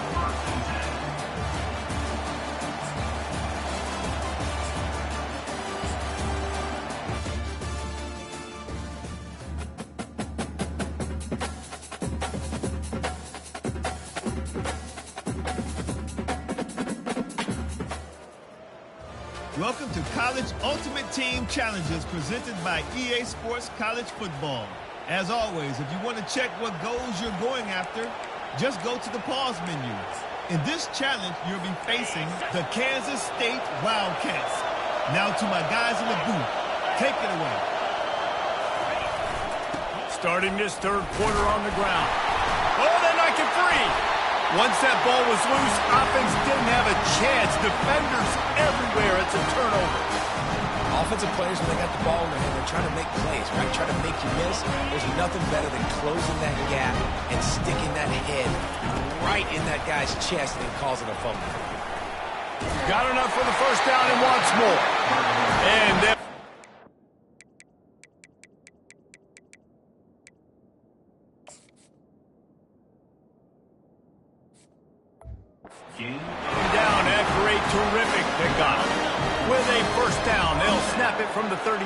Welcome to College Ultimate Team Challenges presented by EA Sports College Football. As always, if you want to check what goals you're going after, just go to the pause menu. In this challenge, you'll be facing the Kansas State Wildcats. Now to my guys in the booth, take it away. Starting this 3rd quarter on the ground. Oh, they knock it free. Once that ball was loose, offense didn't have a chance. Defenders everywhere. It's a turnover. Offensive players, when they got the ball in their hand, they're trying to make plays, right? Trying to make you miss. There's nothing better than closing that gap and sticking that head right in that guy's chest and then causing a fumble. Got enough for the first down and wants more. And then down after a terrific pickup. With a first down, they'll snap it from the 32.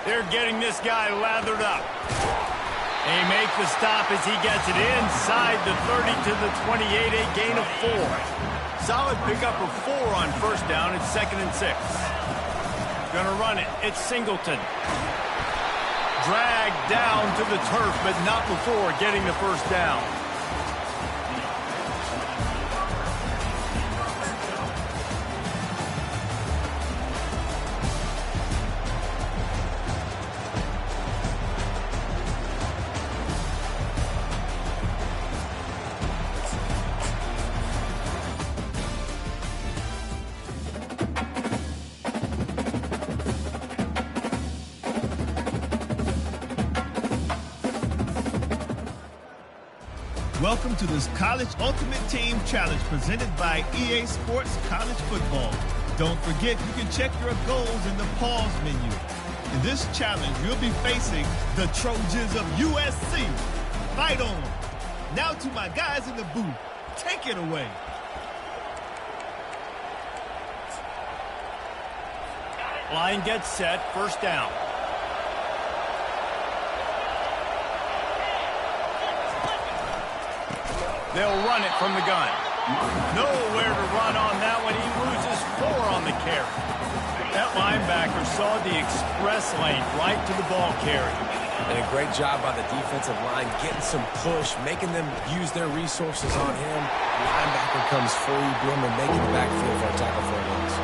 They're getting this guy lathered up. They make the stop as he gets it inside the 30 to the 28, a gain of 4. Solid pickup of 4 on first down. It's 2nd and 6. Gonna run it. It's Singleton. Dragged down to the turf, but not before getting the first down. Welcome to this College Ultimate Team Challenge presented by EA Sports College Football. Don't forget, you can check your goals in the pause menu. In this challenge, you'll be facing the Trojans of USC. Fight on. Now to my guys in the booth. Take it away. Line gets set. First down. They'll run it from the gun. Nowhere to run on that one. He loses 4 on the carry. That linebacker saw the express lane right to the ball carrier. And a great job by the defensive line, getting some push, making them use their resources on him. Linebacker comes free, boom, and making the backfield for a tackle for a loss.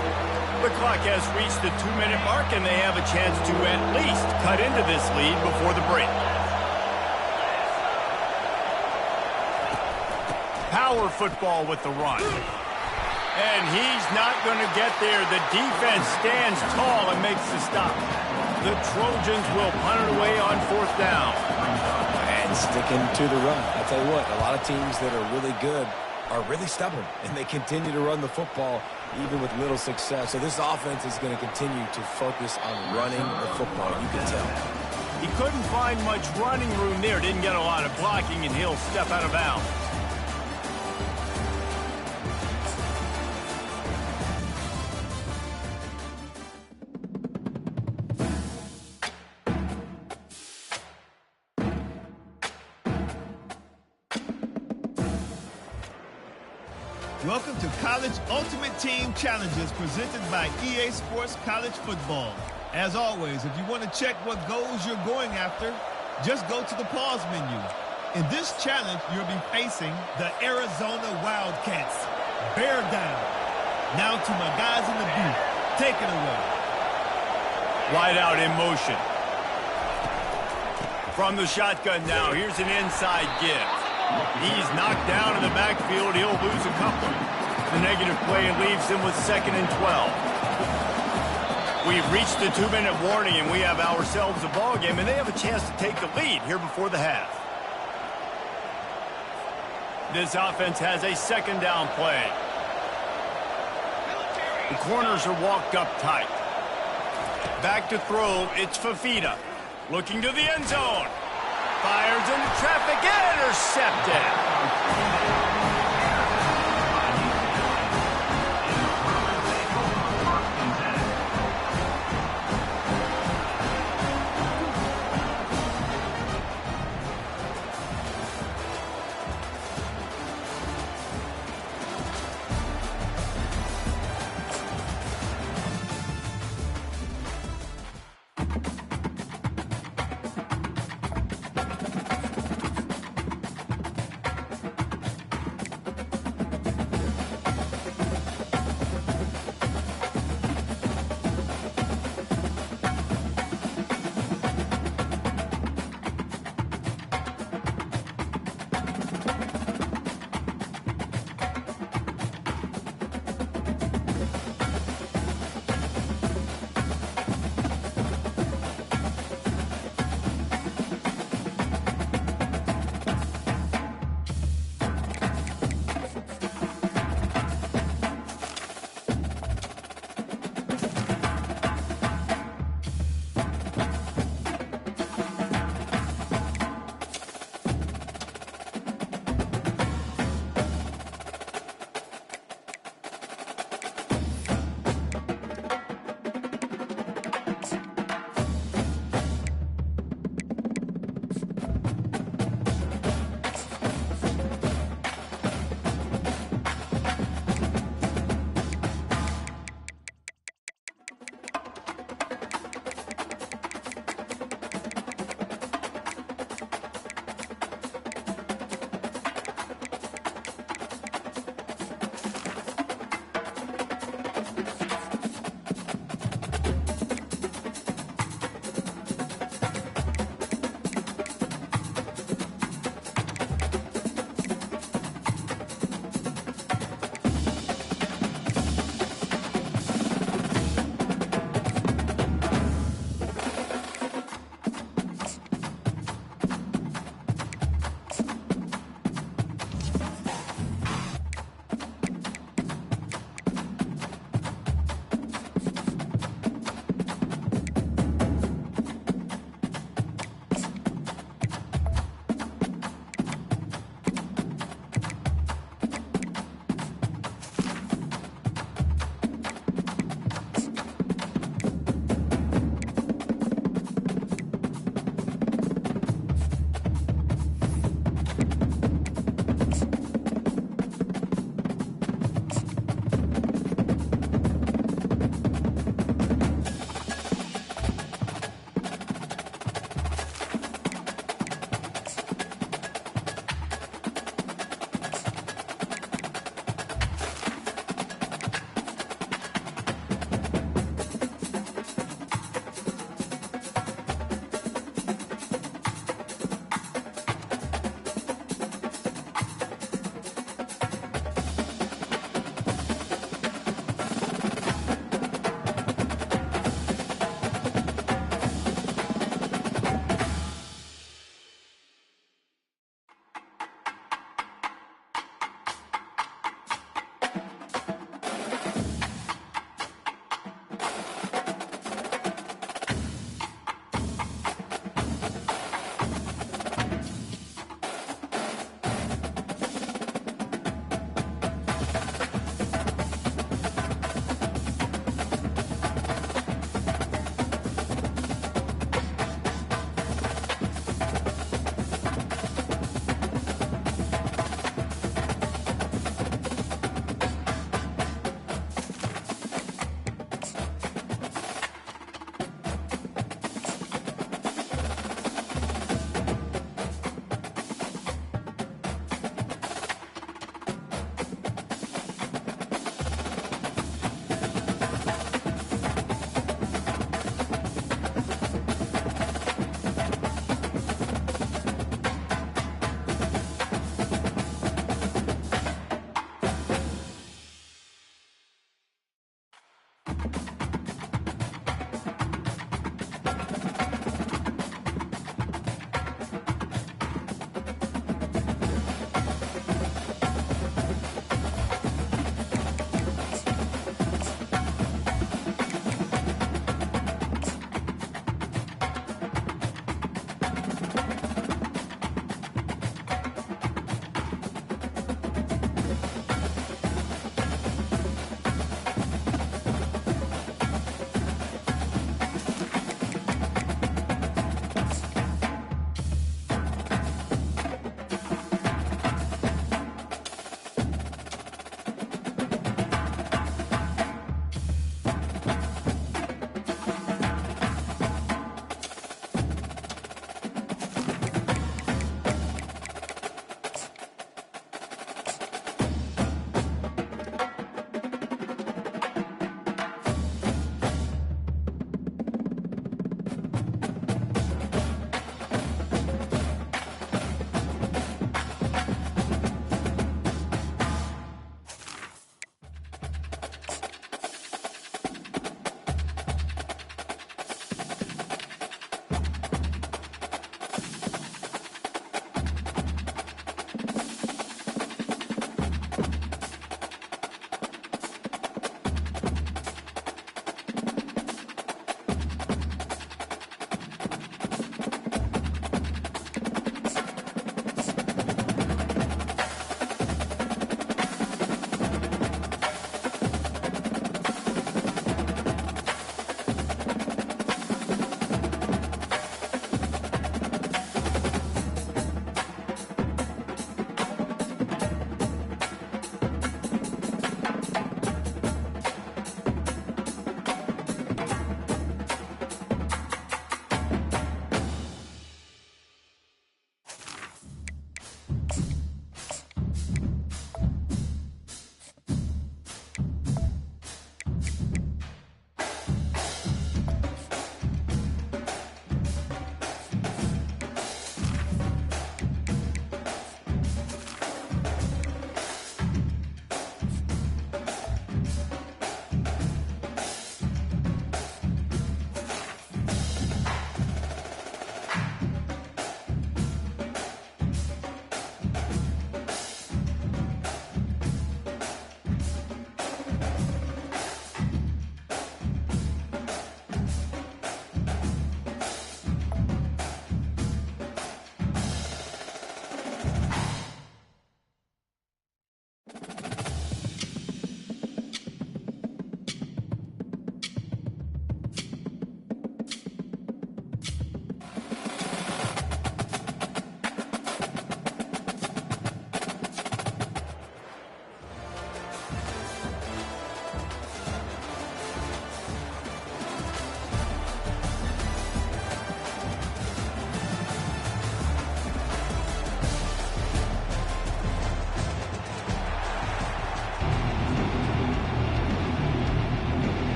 The clock has reached the 2-minute mark, and they have a chance to at least cut into this lead before the break. Power football with the run. And he's not going to get there. The defense stands tall and makes the stop. The Trojans will punt it away on 4th down. And sticking to the run. I'll tell you what, a lot of teams that are really good are really stubborn, and they continue to run the football even with little success. So this offense is going to continue to focus on running the football. You can tell. He couldn't find much running room there. Didn't get a lot of blocking, and he'll step out of bounds. Welcome to College Ultimate Team Challenges presented by EA Sports College Football. As always, if you want to check what goals you're going after, just go to the pause menu. In this challenge, you'll be facing the Arizona Wildcats. Bear down. Now to my guys in the booth. Take it away. Wide out in motion. From the shotgun now, here's an inside give. He's knocked down in the backfield. He'll lose a couple. The negative play leaves him with 2nd and 12. We've reached the 2-minute warning, and we have ourselves a ball game, and they have a chance to take the lead here before the half. This offense has a 2nd down play. The corners are walked up tight. Back to throw. It's Fafita. Looking to the end zone. Fires into traffic, intercepted.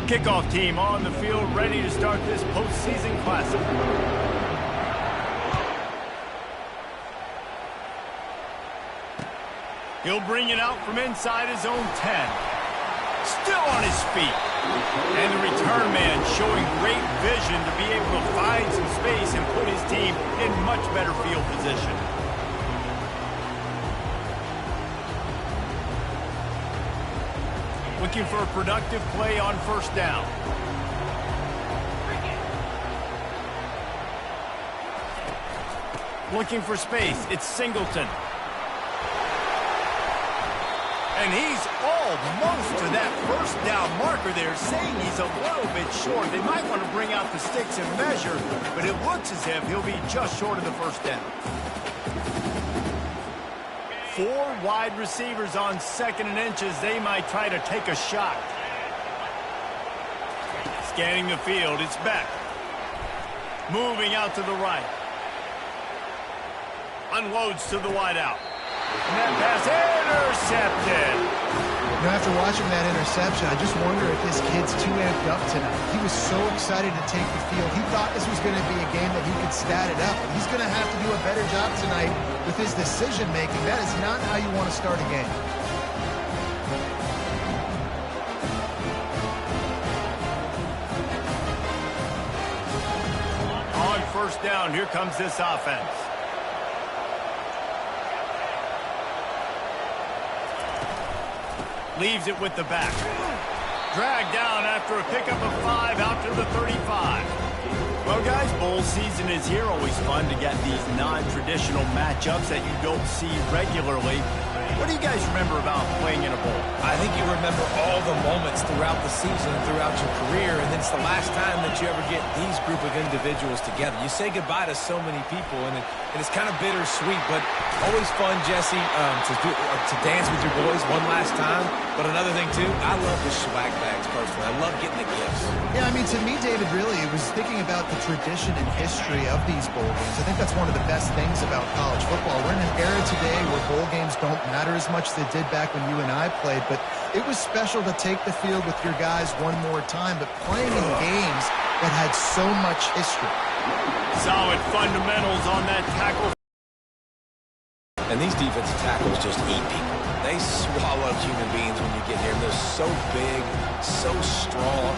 Kickoff team on the field, ready to start this postseason classic. He'll bring it out from inside his own 10. Still on his feet. And the return man showing great vision to be able to find some space and put his team in much better field position. Looking for a productive play on first down. Looking for space. It's Singleton. And he's almost to that first down marker there, saying he's a little bit short. They might want to bring out the sticks and measure, but it looks as if he'll be just short of the first down. 4 wide receivers on 2nd and inches. They might try to take a shot. Scanning the field, it's Beck. Moving out to the right. Unloads to the wideout. And that pass intercepted. After watching that interception, I just wonder if this kid's too amped up tonight. He was so excited to take the field. He thought this was going to be a game that he could stat it up. He's going to have to do a better job tonight with his decision-making. That is not how you want to start a game. On first down, here comes this offense. Leaves it with the back. Dragged down after a pickup of 5 out to the 35. Well, guys, bowl season is here. Always fun to get these non-traditional matchups that you don't see regularly. What do you guys remember about playing in a bowl? I think you remember all the moments throughout the season and throughout your career, and it's the last time that you ever get these group of individuals together. You say goodbye to so many people, and it's kind of bittersweet, but always fun, Jesse, to dance with your boys one last time. But another thing, too, I love the swag bags, personally. I love getting the gifts. Yeah, I mean, to me, David, really, it was thinking about the tradition and history of these bowl games. I think that's one of the best things about college football. We're in an era today where bowl games don't matter as much as they did back when you and I played, but it was special to take the field with your guys one more time, but playing in games that had so much history. Solid fundamentals on that tackle. And these defensive tackles just eat people. They swallow human beings when you get here. They're so big, so strong.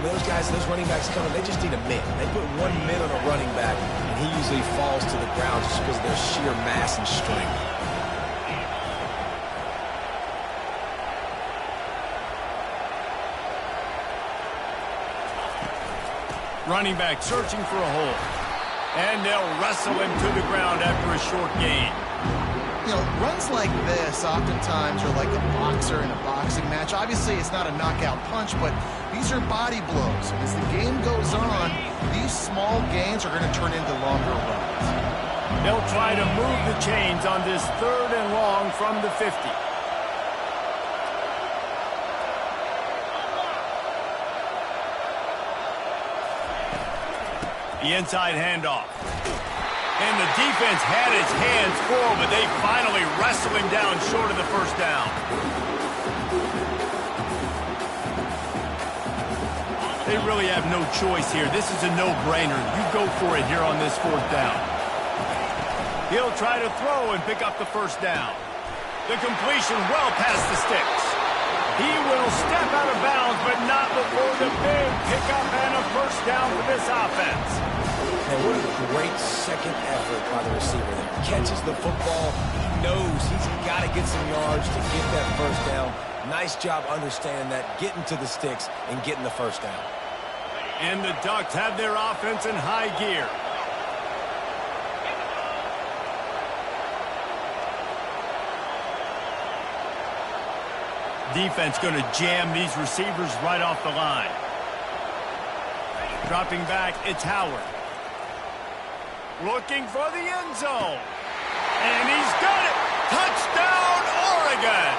Those guys, those running backs coming, they just need a min. They put 1 min on a running back, and he usually falls to the ground just because of their sheer mass and strength. Running back searching for a hole. And they'll wrestle him to the ground after a short gain. You know, runs like this oftentimes are like a boxer in a boxing match. Obviously, it's not a knockout punch, but these are body blows. And as the game goes on, these small gains are going to turn into longer runs. They'll try to move the chains on this 3rd and long from the 50. The inside handoff. And the defense had its hands full, but they finally wrestle him down short of the first down. They really have no choice here. This is a no-brainer. You go for it here on this 4th down. He'll try to throw and pick up the first down. The completion well past the sticks. He will step out of bounds, but not before the big pickup and a first down for this offense. And what a great second effort by the receiver there. Catches the football. He knows he's got to get some yards to get that first down. Nice job understanding that, getting to the sticks and getting the first down. And the Ducks have their offense in high gear. Defense going to jam these receivers right off the line. Dropping back, it's Howard. Looking for the end zone. And he's got it. Touchdown, Oregon.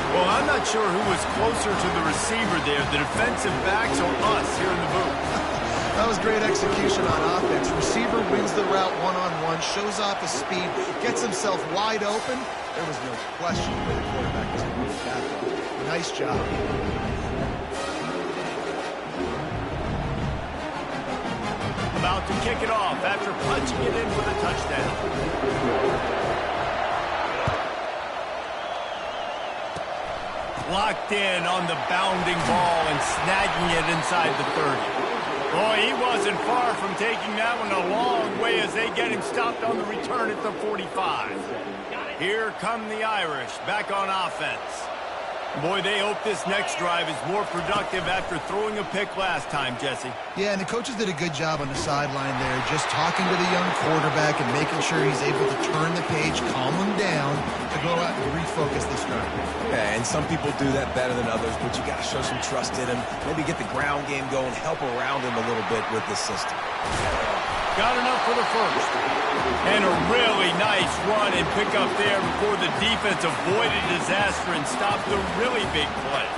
Well, I'm not sure who was closer to the receiver there, the defensive backs or us here in the booth. That was great execution on offense. Receiver wins the route one-on-one, shows off his speed, gets himself wide open. There was no question where the quarterback was going to move that. Nice job. out to kick it off after punching it in for the touchdown. Locked in on the bounding ball and snagging it inside the 30. Boy, he wasn't far from taking that one a long way as they get him stopped on the return at the 45. Here come the Irish back on offense. Boy, they hope this next drive is more productive after throwing a pick last time, Jesse. Yeah, and the coaches did a good job on the sideline there, just talking to the young quarterback and making sure he's able to turn the page, calm him down, to go out and refocus this drive. Yeah, and some people do that better than others, but you got to show some trust in him. Maybe get the ground game going, help around him a little bit with this system. Got enough for the first. And a really nice run and pick up there before the defense avoided disaster and stopped the really big play.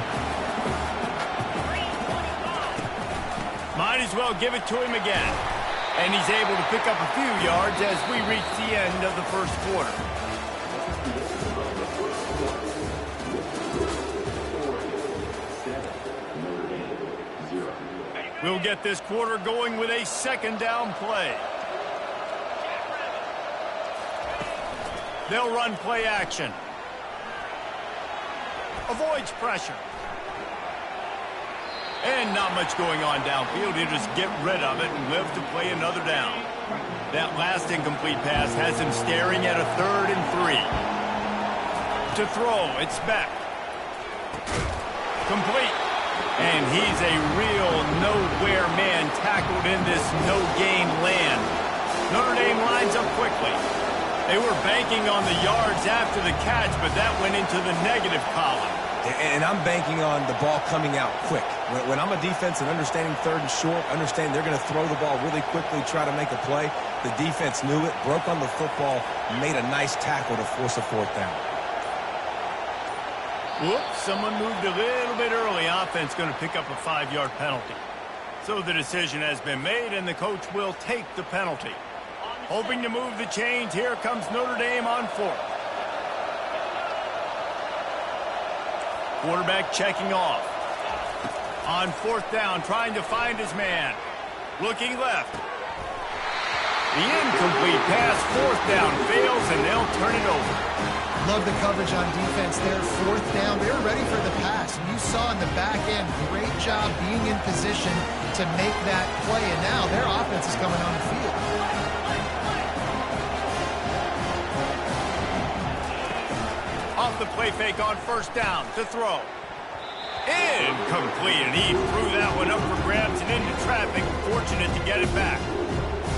Might as well give it to him again. And he's able to pick up a few yards as we reach the end of the first quarter. We'll get this quarter going with a second down play. They'll run play action. Avoids pressure. And not much going on downfield. He'll just get rid of it and live to play another down. That last incomplete pass has him staring at a 3rd and 3. To throw, it's Beck. Complete. And he's a real nowhere man tackled in this no-gain land. Notre Dame lines up quickly. They were banking on the yards after the catch, but that went into the negative column. And I'm banking on the ball coming out quick. When I'm a defense and understanding 3rd and short, understand they're going to throw the ball really quickly, try to make a play. The defense knew it, broke on the football, made a nice tackle to force a 4th down. Whoops, someone moved a little bit early. Offense going to pick up a 5-yard penalty. So the decision has been made, and the coach will take the penalty. Hoping to move the chains, here comes Notre Dame on 4th. Quarterback checking off. On 4th down, trying to find his man. Looking left. The incomplete pass, 4th down, fails, and they'll turn it over. Love the coverage on defense there. 4th down. They were ready for the pass. And you saw in the back end, great job being in position to make that play. And now their offense is coming on the field. Off the play fake on 1st down to throw. Incomplete. And he threw that one up for grabs and into traffic. Fortunate to get it back.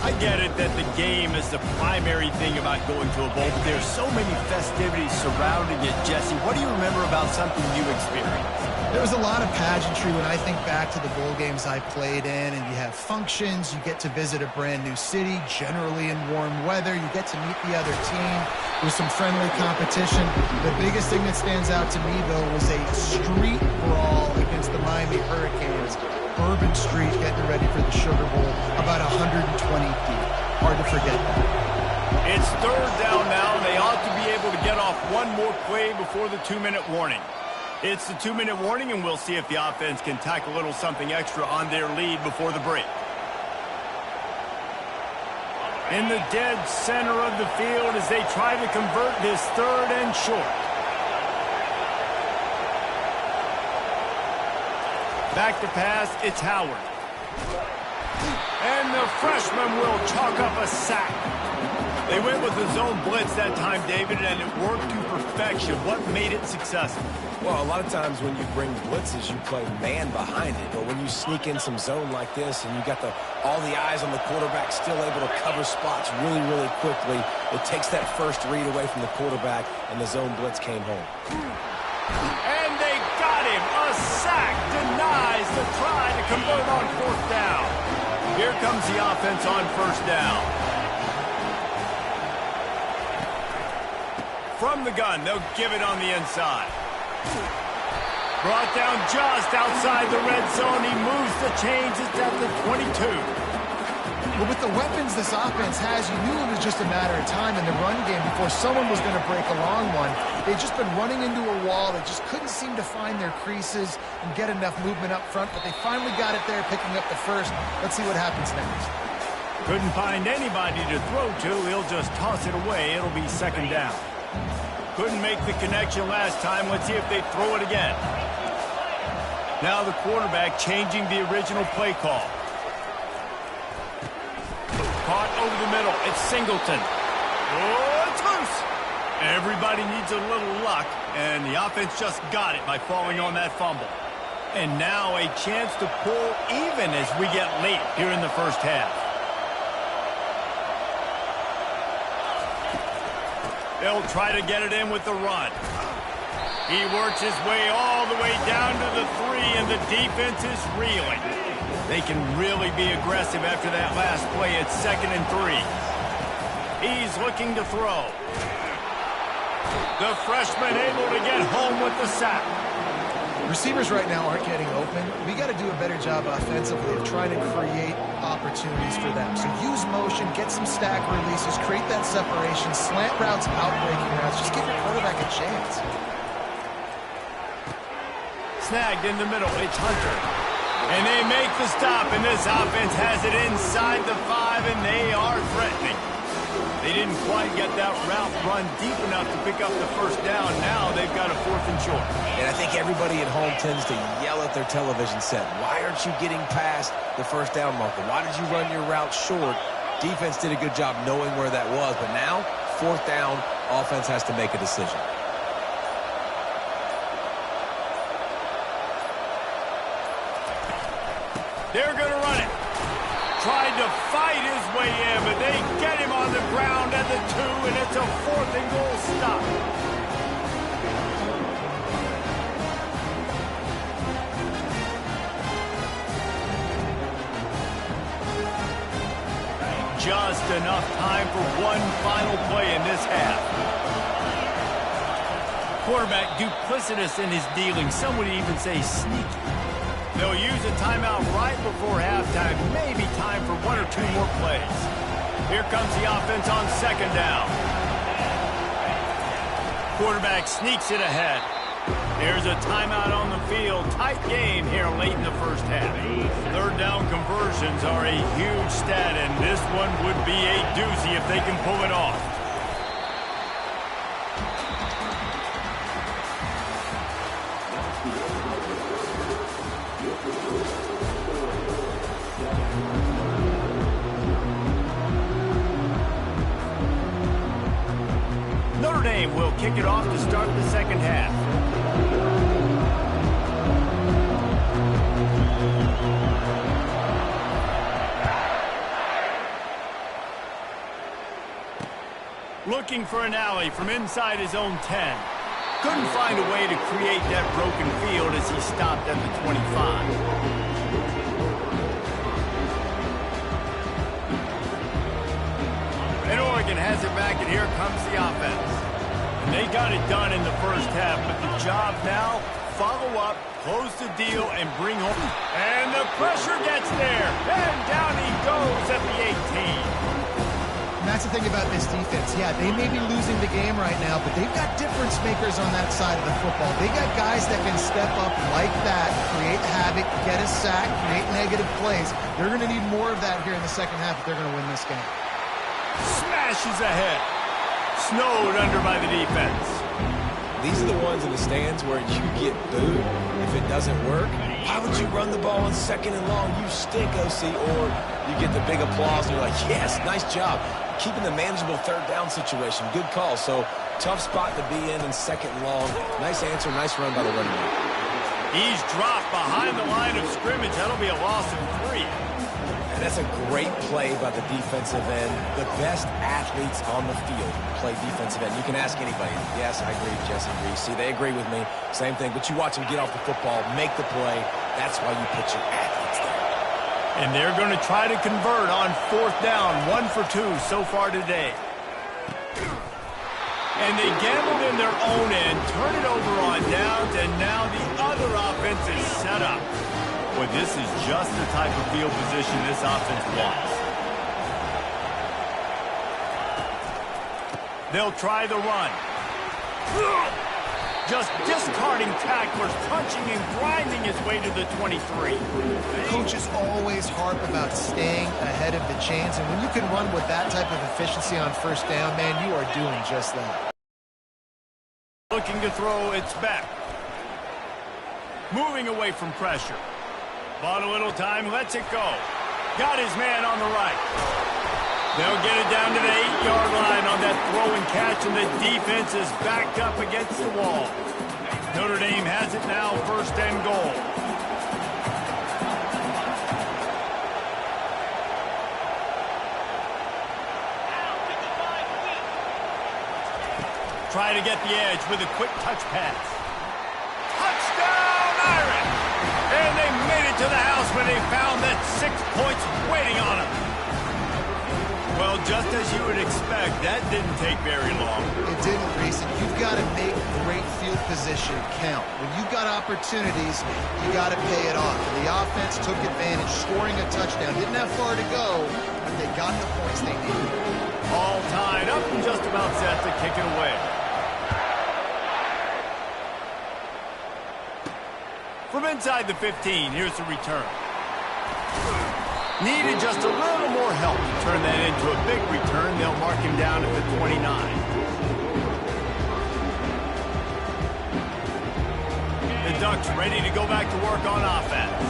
I get it that the game is the primary thing about going to a bowl, but there's so many festivities surrounding it, Jesse. What do you remember about something you experienced? There was a lot of pageantry when I think back to the bowl games I played in, and you have functions, you get to visit a brand new city, generally in warm weather, you get to meet the other team, there's some friendly competition. The biggest thing that stands out to me, though, was a street brawl against the Miami Hurricanes. Bourbon Street getting ready for the Sugar Bowl, about 120 deep. Hard to forget that. It's 3rd down now. They ought to be able to get off one more play before the 2-minute warning. It's the 2-minute warning, and we'll see if the offense can tack a little something extra on their lead before the break. In the dead center of the field as they try to convert this 3rd and short. Back to pass, it's Howard. And the freshman will chalk up a sack. They went with the zone blitz that time, David, and it worked to perfection. What made it successful? Well, a lot of times when you bring blitzes, you play man behind it. But when you sneak in some zone like this and you got all the eyes on the quarterback, still able to cover spots really, really quickly, it takes that first read away from the quarterback, and the zone blitz came home. And they got him. A sack denies the try to convert on 4th down. Here comes the offense on 1st down. From the gun, they'll give it on the inside. Brought down just outside the red zone. He moves the chains. It's at the 22. But with the weapons this offense has, you knew it was just a matter of time in the run game before someone was going to break a long one. They'd just been running into a wall. They just couldn't seem to find their creases and get enough movement up front, but they finally got it there, picking up the first. Let's see what happens next. Couldn't find anybody to throw to. He'll just toss it away. It'll be second down. Couldn't make the connection last time. Let's see if they throw it again. Now the quarterback changing the original play call. Caught over the middle. It's Singleton. Oh, it's loose. Everybody needs a little luck, and the offense just got it by falling on that fumble. And now a chance to pull even as we get late here in the first half. They'll try to get it in with the run. He works his way all the way down to the 3, and the defense is reeling. They can really be aggressive after that last play. It's 2nd and 3. He's looking to throw. The freshman able to get home with the sack. Receivers right now aren't getting open. We got to do a better job offensively of trying to create opportunities for them. So use motion, get some stack releases, create that separation, slant routes, outbreaking routes. Just give your quarterback a chance. Snagged in the middle. It's Hunter. And they make the stop, and this offense has it inside the 5, and they are threatening. They didn't quite get that route run deep enough to pick up the first down. Now they've got a 4th and short. And I think everybody at home tends to yell at their television set. Why aren't you getting past the first down marker? Why did you run your route short? Defense did a good job knowing where that was, but now, 4th down, offense has to make a decision. They're going to run it. Tried to fight his way in, but they get him on the ground at the 2, and it's a 4th and goal stop. Just enough time for one final play in this half. Quarterback duplicitous in his dealing. Some would even say sneaky. They'll use a timeout right before halftime. Maybe time for 1 or 2 more plays. Here comes the offense on 2nd down. Quarterback sneaks it ahead. There's a timeout on the field. Tight game here late in the first half. 3rd down conversions are a huge stat, and this one would be a doozy if they can pull it off. Notre Dame will kick it off to start the second half. Looking for an alley from inside his own 10. Couldn't find a way to create that broken field as he stopped at the 25. And Oregon has it back, and here comes the offense. And they got it done in the first half, but the job now, follow up, close the deal, and bring home. And the pressure gets there, and down he goes at the 18. And that's the thing about this defense. Yeah, they may be losing the game right now, but they've got difference makers on that side of the football. They got guys that can step up like that, create havoc, get a sack, create negative plays. They're going to need more of that here in the second half if they're going to win this game. Smashes ahead. Snowed under by the defense. These are the ones in the stands where you get booed if it doesn't work. Why would you run the ball on 2nd and long? You stink, OC. Or you get the big applause and you're like, yes, nice job. Keeping the manageable 3rd down situation. Good call. So tough spot to be in 2nd and long. Nice answer, nice run by the running back. He's dropped behind the line of scrimmage. That'll be a loss of 3. And that's a great play by the defensive end. The best athletes on the field play defensive end. You can ask anybody. Yes, I agree, Jesse Reese. See, they agree with me. Same thing. But you watch them get off the football, make the play. That's why you put your athletes there. And they're going to try to convert on 4th down. 1 for 2 so far today. And they gambled in their own end, turn it over on downs, and now the other offense is set up. Boy, this is just the type of field position this offense wants. They'll try the run. just discarding tacklers, punching and grinding his way to the 23. Coaches always harp about staying ahead of the chains, and when you can run with that type of efficiency on first down, man, you are doing just that. Looking to throw, it's back. Moving away from pressure. Bought a little time, lets it go. Got his man on the right. They'll get it down to the 8-yard line on that throw and catch, and the defense is backed up against the wall. Notre Dame has it now, first and goal. Try to get the edge with a quick touch pass. Touchdown, Irish! And they made it to the house when they found that 6 points waiting on them. Well, just as you would expect, that didn't take very long. It didn't, Reese, and you've got to make great field position count. When you've got opportunities, you got to pay it off. And the offense took advantage, scoring a touchdown. Didn't have far to go, but they got the points they needed. All tied up and just about set to kick it away. From inside the 15, here's the return. Needed just a little more help to turn that into a big return. They'll mark him down at the 29. The Ducks ready to go back to work on offense.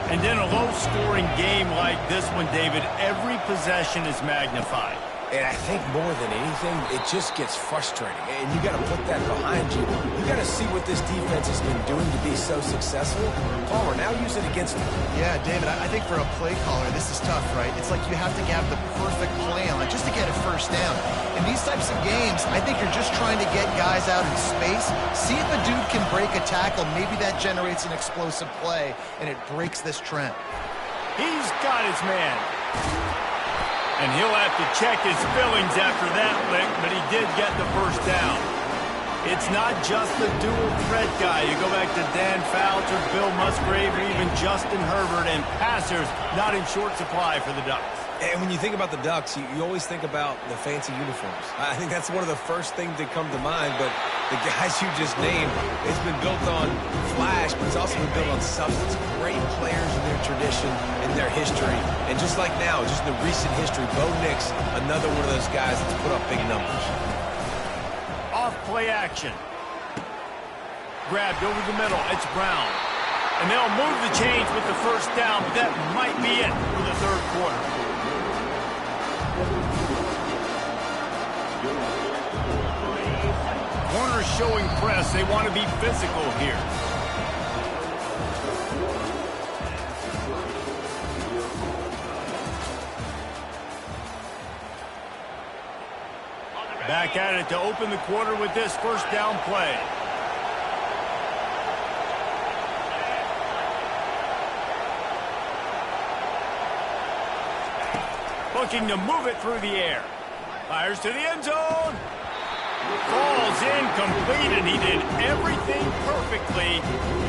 And in a low-scoring game like this one, David, every possession is magnified. And I think more than anything, it just gets frustrating. And you got to put that behind you. You got to see what this defense has been doing to be so successful. Palmer, now use it against them. Yeah, David, I think for a play caller, this is tough, right? It's like you have to have the perfect play on just to get a first down. In these types of games, I think you're just trying to get guys out in space, see if a dude can break a tackle. Maybe that generates an explosive play, and it breaks this trend. He's got his man. And he'll have to check his fillings after that lick, but he did get the first down. It's not just the dual threat guy. You go back to Dan Fouts or Bill Musgrave or even Justin Herbert, and passers not in short supply for the Ducks. And when you think about the Ducks, you always think about the fancy uniforms. I think that's one of the first things that come to mind, but the guys you just named, it's been built on flash, but it's also been built on substance. Great players in their tradition, in their history, and just like now, just in the recent history, Bo Nix, another one of those guys that's put up big numbers. Off play action. Grabbed over the middle, it's Brown. And they'll move the chains with the first down, but that might be it for the third quarter. Corner showing press. They want to be physical here. Back at it to open the quarter with this first down play. Looking to move it through the air. Fires to the end zone. Falls incomplete, and he did everything perfectly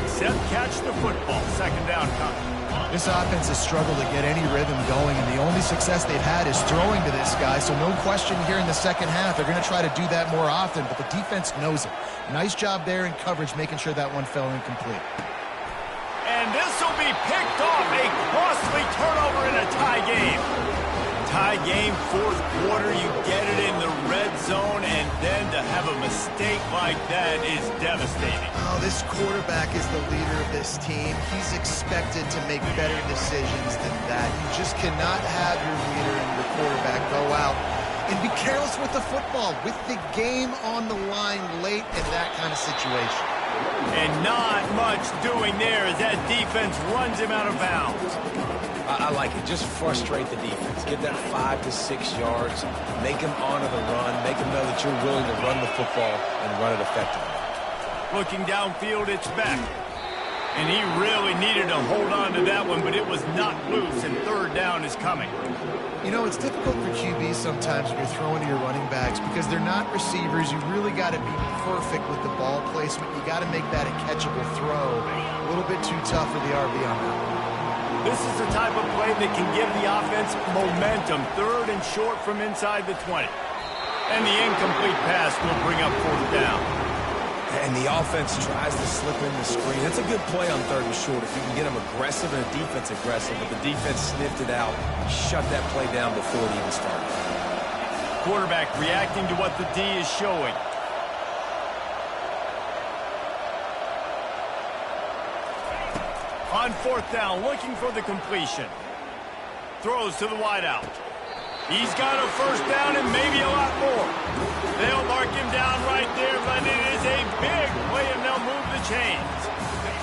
except catch the football. Second down coming. This offense has struggled to get any rhythm going, and the only success they've had is throwing to this guy, so no question here in the second half. They're going to try to do that more often, but the defense knows it. Nice job there in coverage, making sure that one fell incomplete. And this will be picked off. A costly turnover in a tie game. Tie game, fourth quarter, you get it in the red zone, and then to have a mistake like that is devastating. Oh, this quarterback is the leader of this team. He's expected to make better decisions than that. You just cannot have your leader and your quarterback go out and be careless with the football, with the game on the line late in that kind of situation. And not much doing there as that defense runs him out of bounds. I like it. Just frustrate the defense. Get that 5 to 6 yards. Make them honor the run. Make them know that you're willing to run the football and run it effectively. Looking downfield, it's back. And he really needed to hold on to that one, but it was not loose, and third down is coming. You know, it's difficult for QBs sometimes when you're throwing to your running backs because they're not receivers. You really got to be perfect with the ball placement. You got to make that a catchable throw. A little bit too tough for the RB on that one. This is the type of play that can give the offense momentum. Third and short from inside the 20. And the incomplete pass will bring up fourth down. And the offense tries to slip in the screen. That's a good play on 3rd and short if you can get them aggressive and a defense aggressive. But the defense sniffed it out, shut that play down before it even started. Quarterback reacting to what the D is showing. On 4th down, looking for the completion. Throws to the wideout. He's got a 1st down and maybe a lot more. They'll mark him down right there, but it is a big play, and they'll move the chains.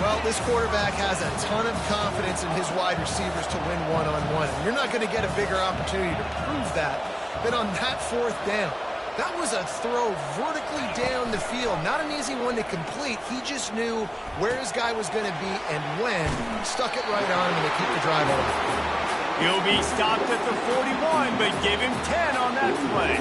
Well, this quarterback has a ton of confidence in his wide receivers to win one-on-one. You're not going to get a bigger opportunity to prove that than on that 4th down. That was a throw vertically down the field. Not an easy one to complete. He just knew where his guy was going to be and when. Stuck it right on him to keep the drive over. He'll be stopped at the 41, but give him 10 on that play.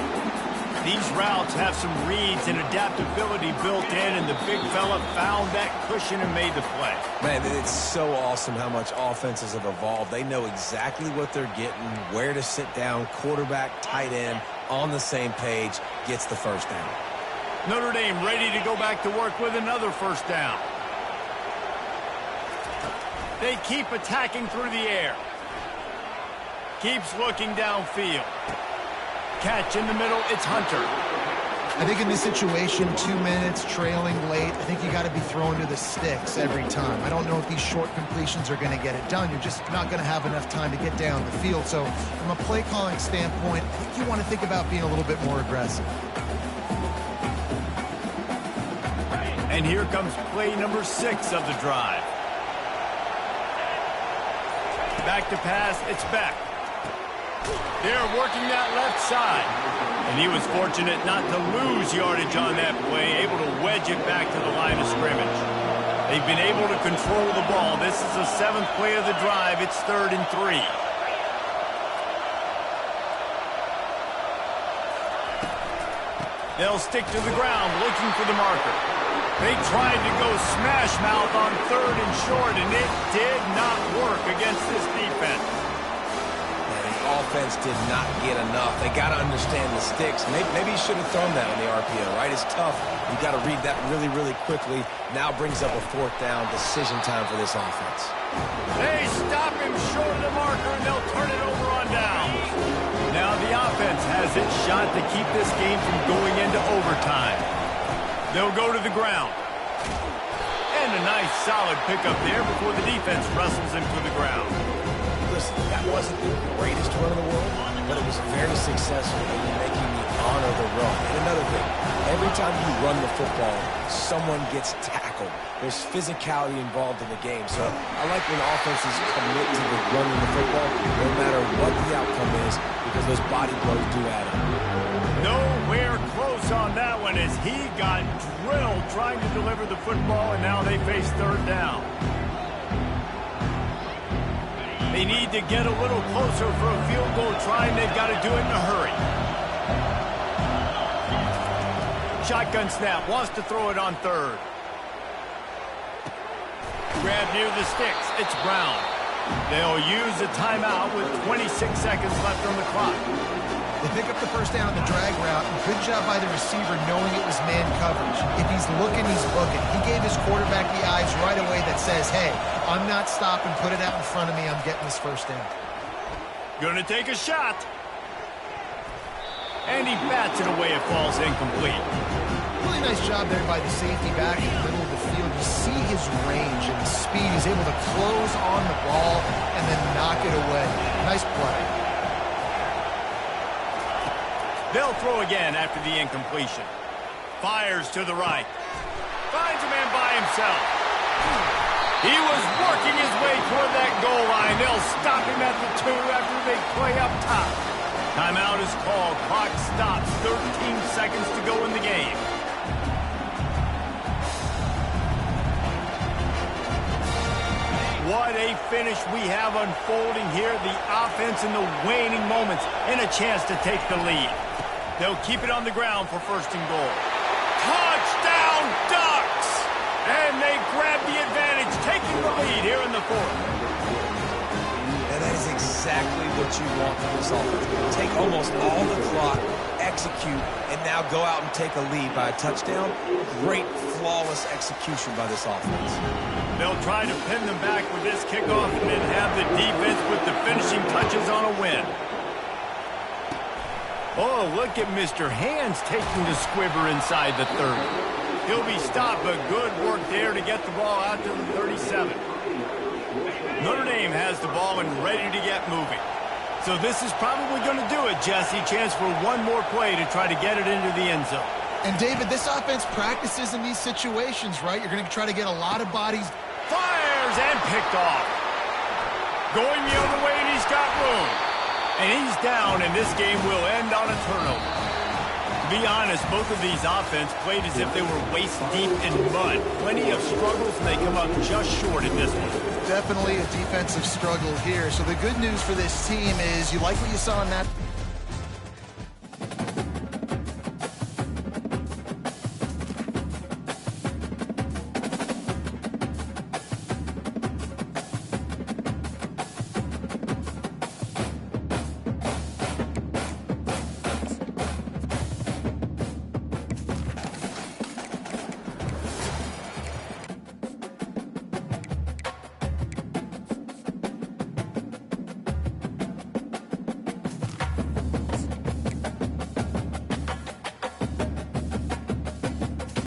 These routes have some reads and adaptability built in, and the big fella found that cushion and made the play. Man, it's so awesome how much offenses have evolved. They know exactly what they're getting, where to sit down, quarterback, tight end, on the same page, gets the 1st down. Notre Dame ready to go back to work with another 1st down. They keep attacking through the air. Keeps looking downfield. Catch in the middle, it's Hunter. I think in this situation, 2 minutes, trailing late, I think you got to be throwing to the sticks every time. I don't know if these short completions are going to get it done. You're just not going to have enough time to get down the field. So from a play calling standpoint, I think you want to think about being a little bit more aggressive. And here comes play number 6 of the drive. Back to pass, it's Beck. They're working that left side. And he was fortunate not to lose yardage on that play, able to wedge it back to the line of scrimmage. They've been able to control the ball. This is the 7th play of the drive. It's 3rd and 3. They'll stick to the ground looking for the marker. They tried to go smash mouth on 3rd and short, and it did not work against this defense. Offense did not get enough. They got to understand the sticks. Maybe he should have thrown that on the RPO, right? It's tough. You got to read that really, really quickly. Now brings up a 4th down, decision time for this offense. They stop him short of the marker, and they'll turn it over on down. Now the offense has its shot to keep this game from going into overtime. They'll go to the ground. And a nice, solid pickup there before the defense wrestles him to the ground. Listen, that wasn't the greatest run in the world, but it was very successful in making me honor the run. And another thing, every time you run the football, someone gets tackled. There's physicality involved in the game. So I like when offenses commit to the running the football, no matter what the outcome is, because those body blows do add up. Nowhere close on that one as he got drilled trying to deliver the football, and now they face 3rd down. They need to get a little closer for a field goal try, and they've got to do it in a hurry. Shotgun snap, wants to throw it on 3rd. Grab near the sticks, it's Brown. They'll use a timeout with 26 seconds left on the clock. They pick up the 1st down on the drag route. Good job by the receiver knowing it was man coverage. If he's looking, he's looking. He gave his quarterback the eyes right away that says, hey, I'm not stopping. Put it out in front of me. I'm getting this 1st down. Gonna take a shot. And he bats it away. It falls incomplete. Really nice job there by the safety back in the middle of the field. You see his range and his speed. He's able to close on the ball and then knock it away. Nice play. They'll throw again after the incompletion. Fires to the right. Finds a man by himself. He was working his way toward that goal line. They'll stop him at the 2 after a big play up top. Timeout is called. Clock stops. 13 seconds to go in the game. What a finish we have unfolding here. The offense in the waning moments and a chance to take the lead. They'll keep it on the ground for 1st and goal. Touchdown Ducks! And they grab the advantage, taking the lead here in the 4th. And that is exactly what you want from this offense. Take almost all the clock, execute and now go out and take a lead by a touchdown. Great, flawless execution by this offense. They'll try to pin them back with this kickoff and then have the defense with the finishing touches on a win. Oh, look at Mr. Hands taking the squibber inside the 30. He'll be stopped, but good work there to get the ball out to the 37. Notre Dame has the ball and ready to get moving. So this is probably going to do it, Jesse. Chance for one more play to try to get it into the end zone. And, David, this offense practices in these situations, right? You're going to try to get a lot of bodies. Fires and picked off. Going the other way, and he's got room. And he's down, and this game will end on a turnover. To be honest, both of these offenses played as if they were waist-deep in mud. Plenty of struggles, and they come up just short in this one. Definitely a defensive struggle here. So the good news for this team is you like what you saw in that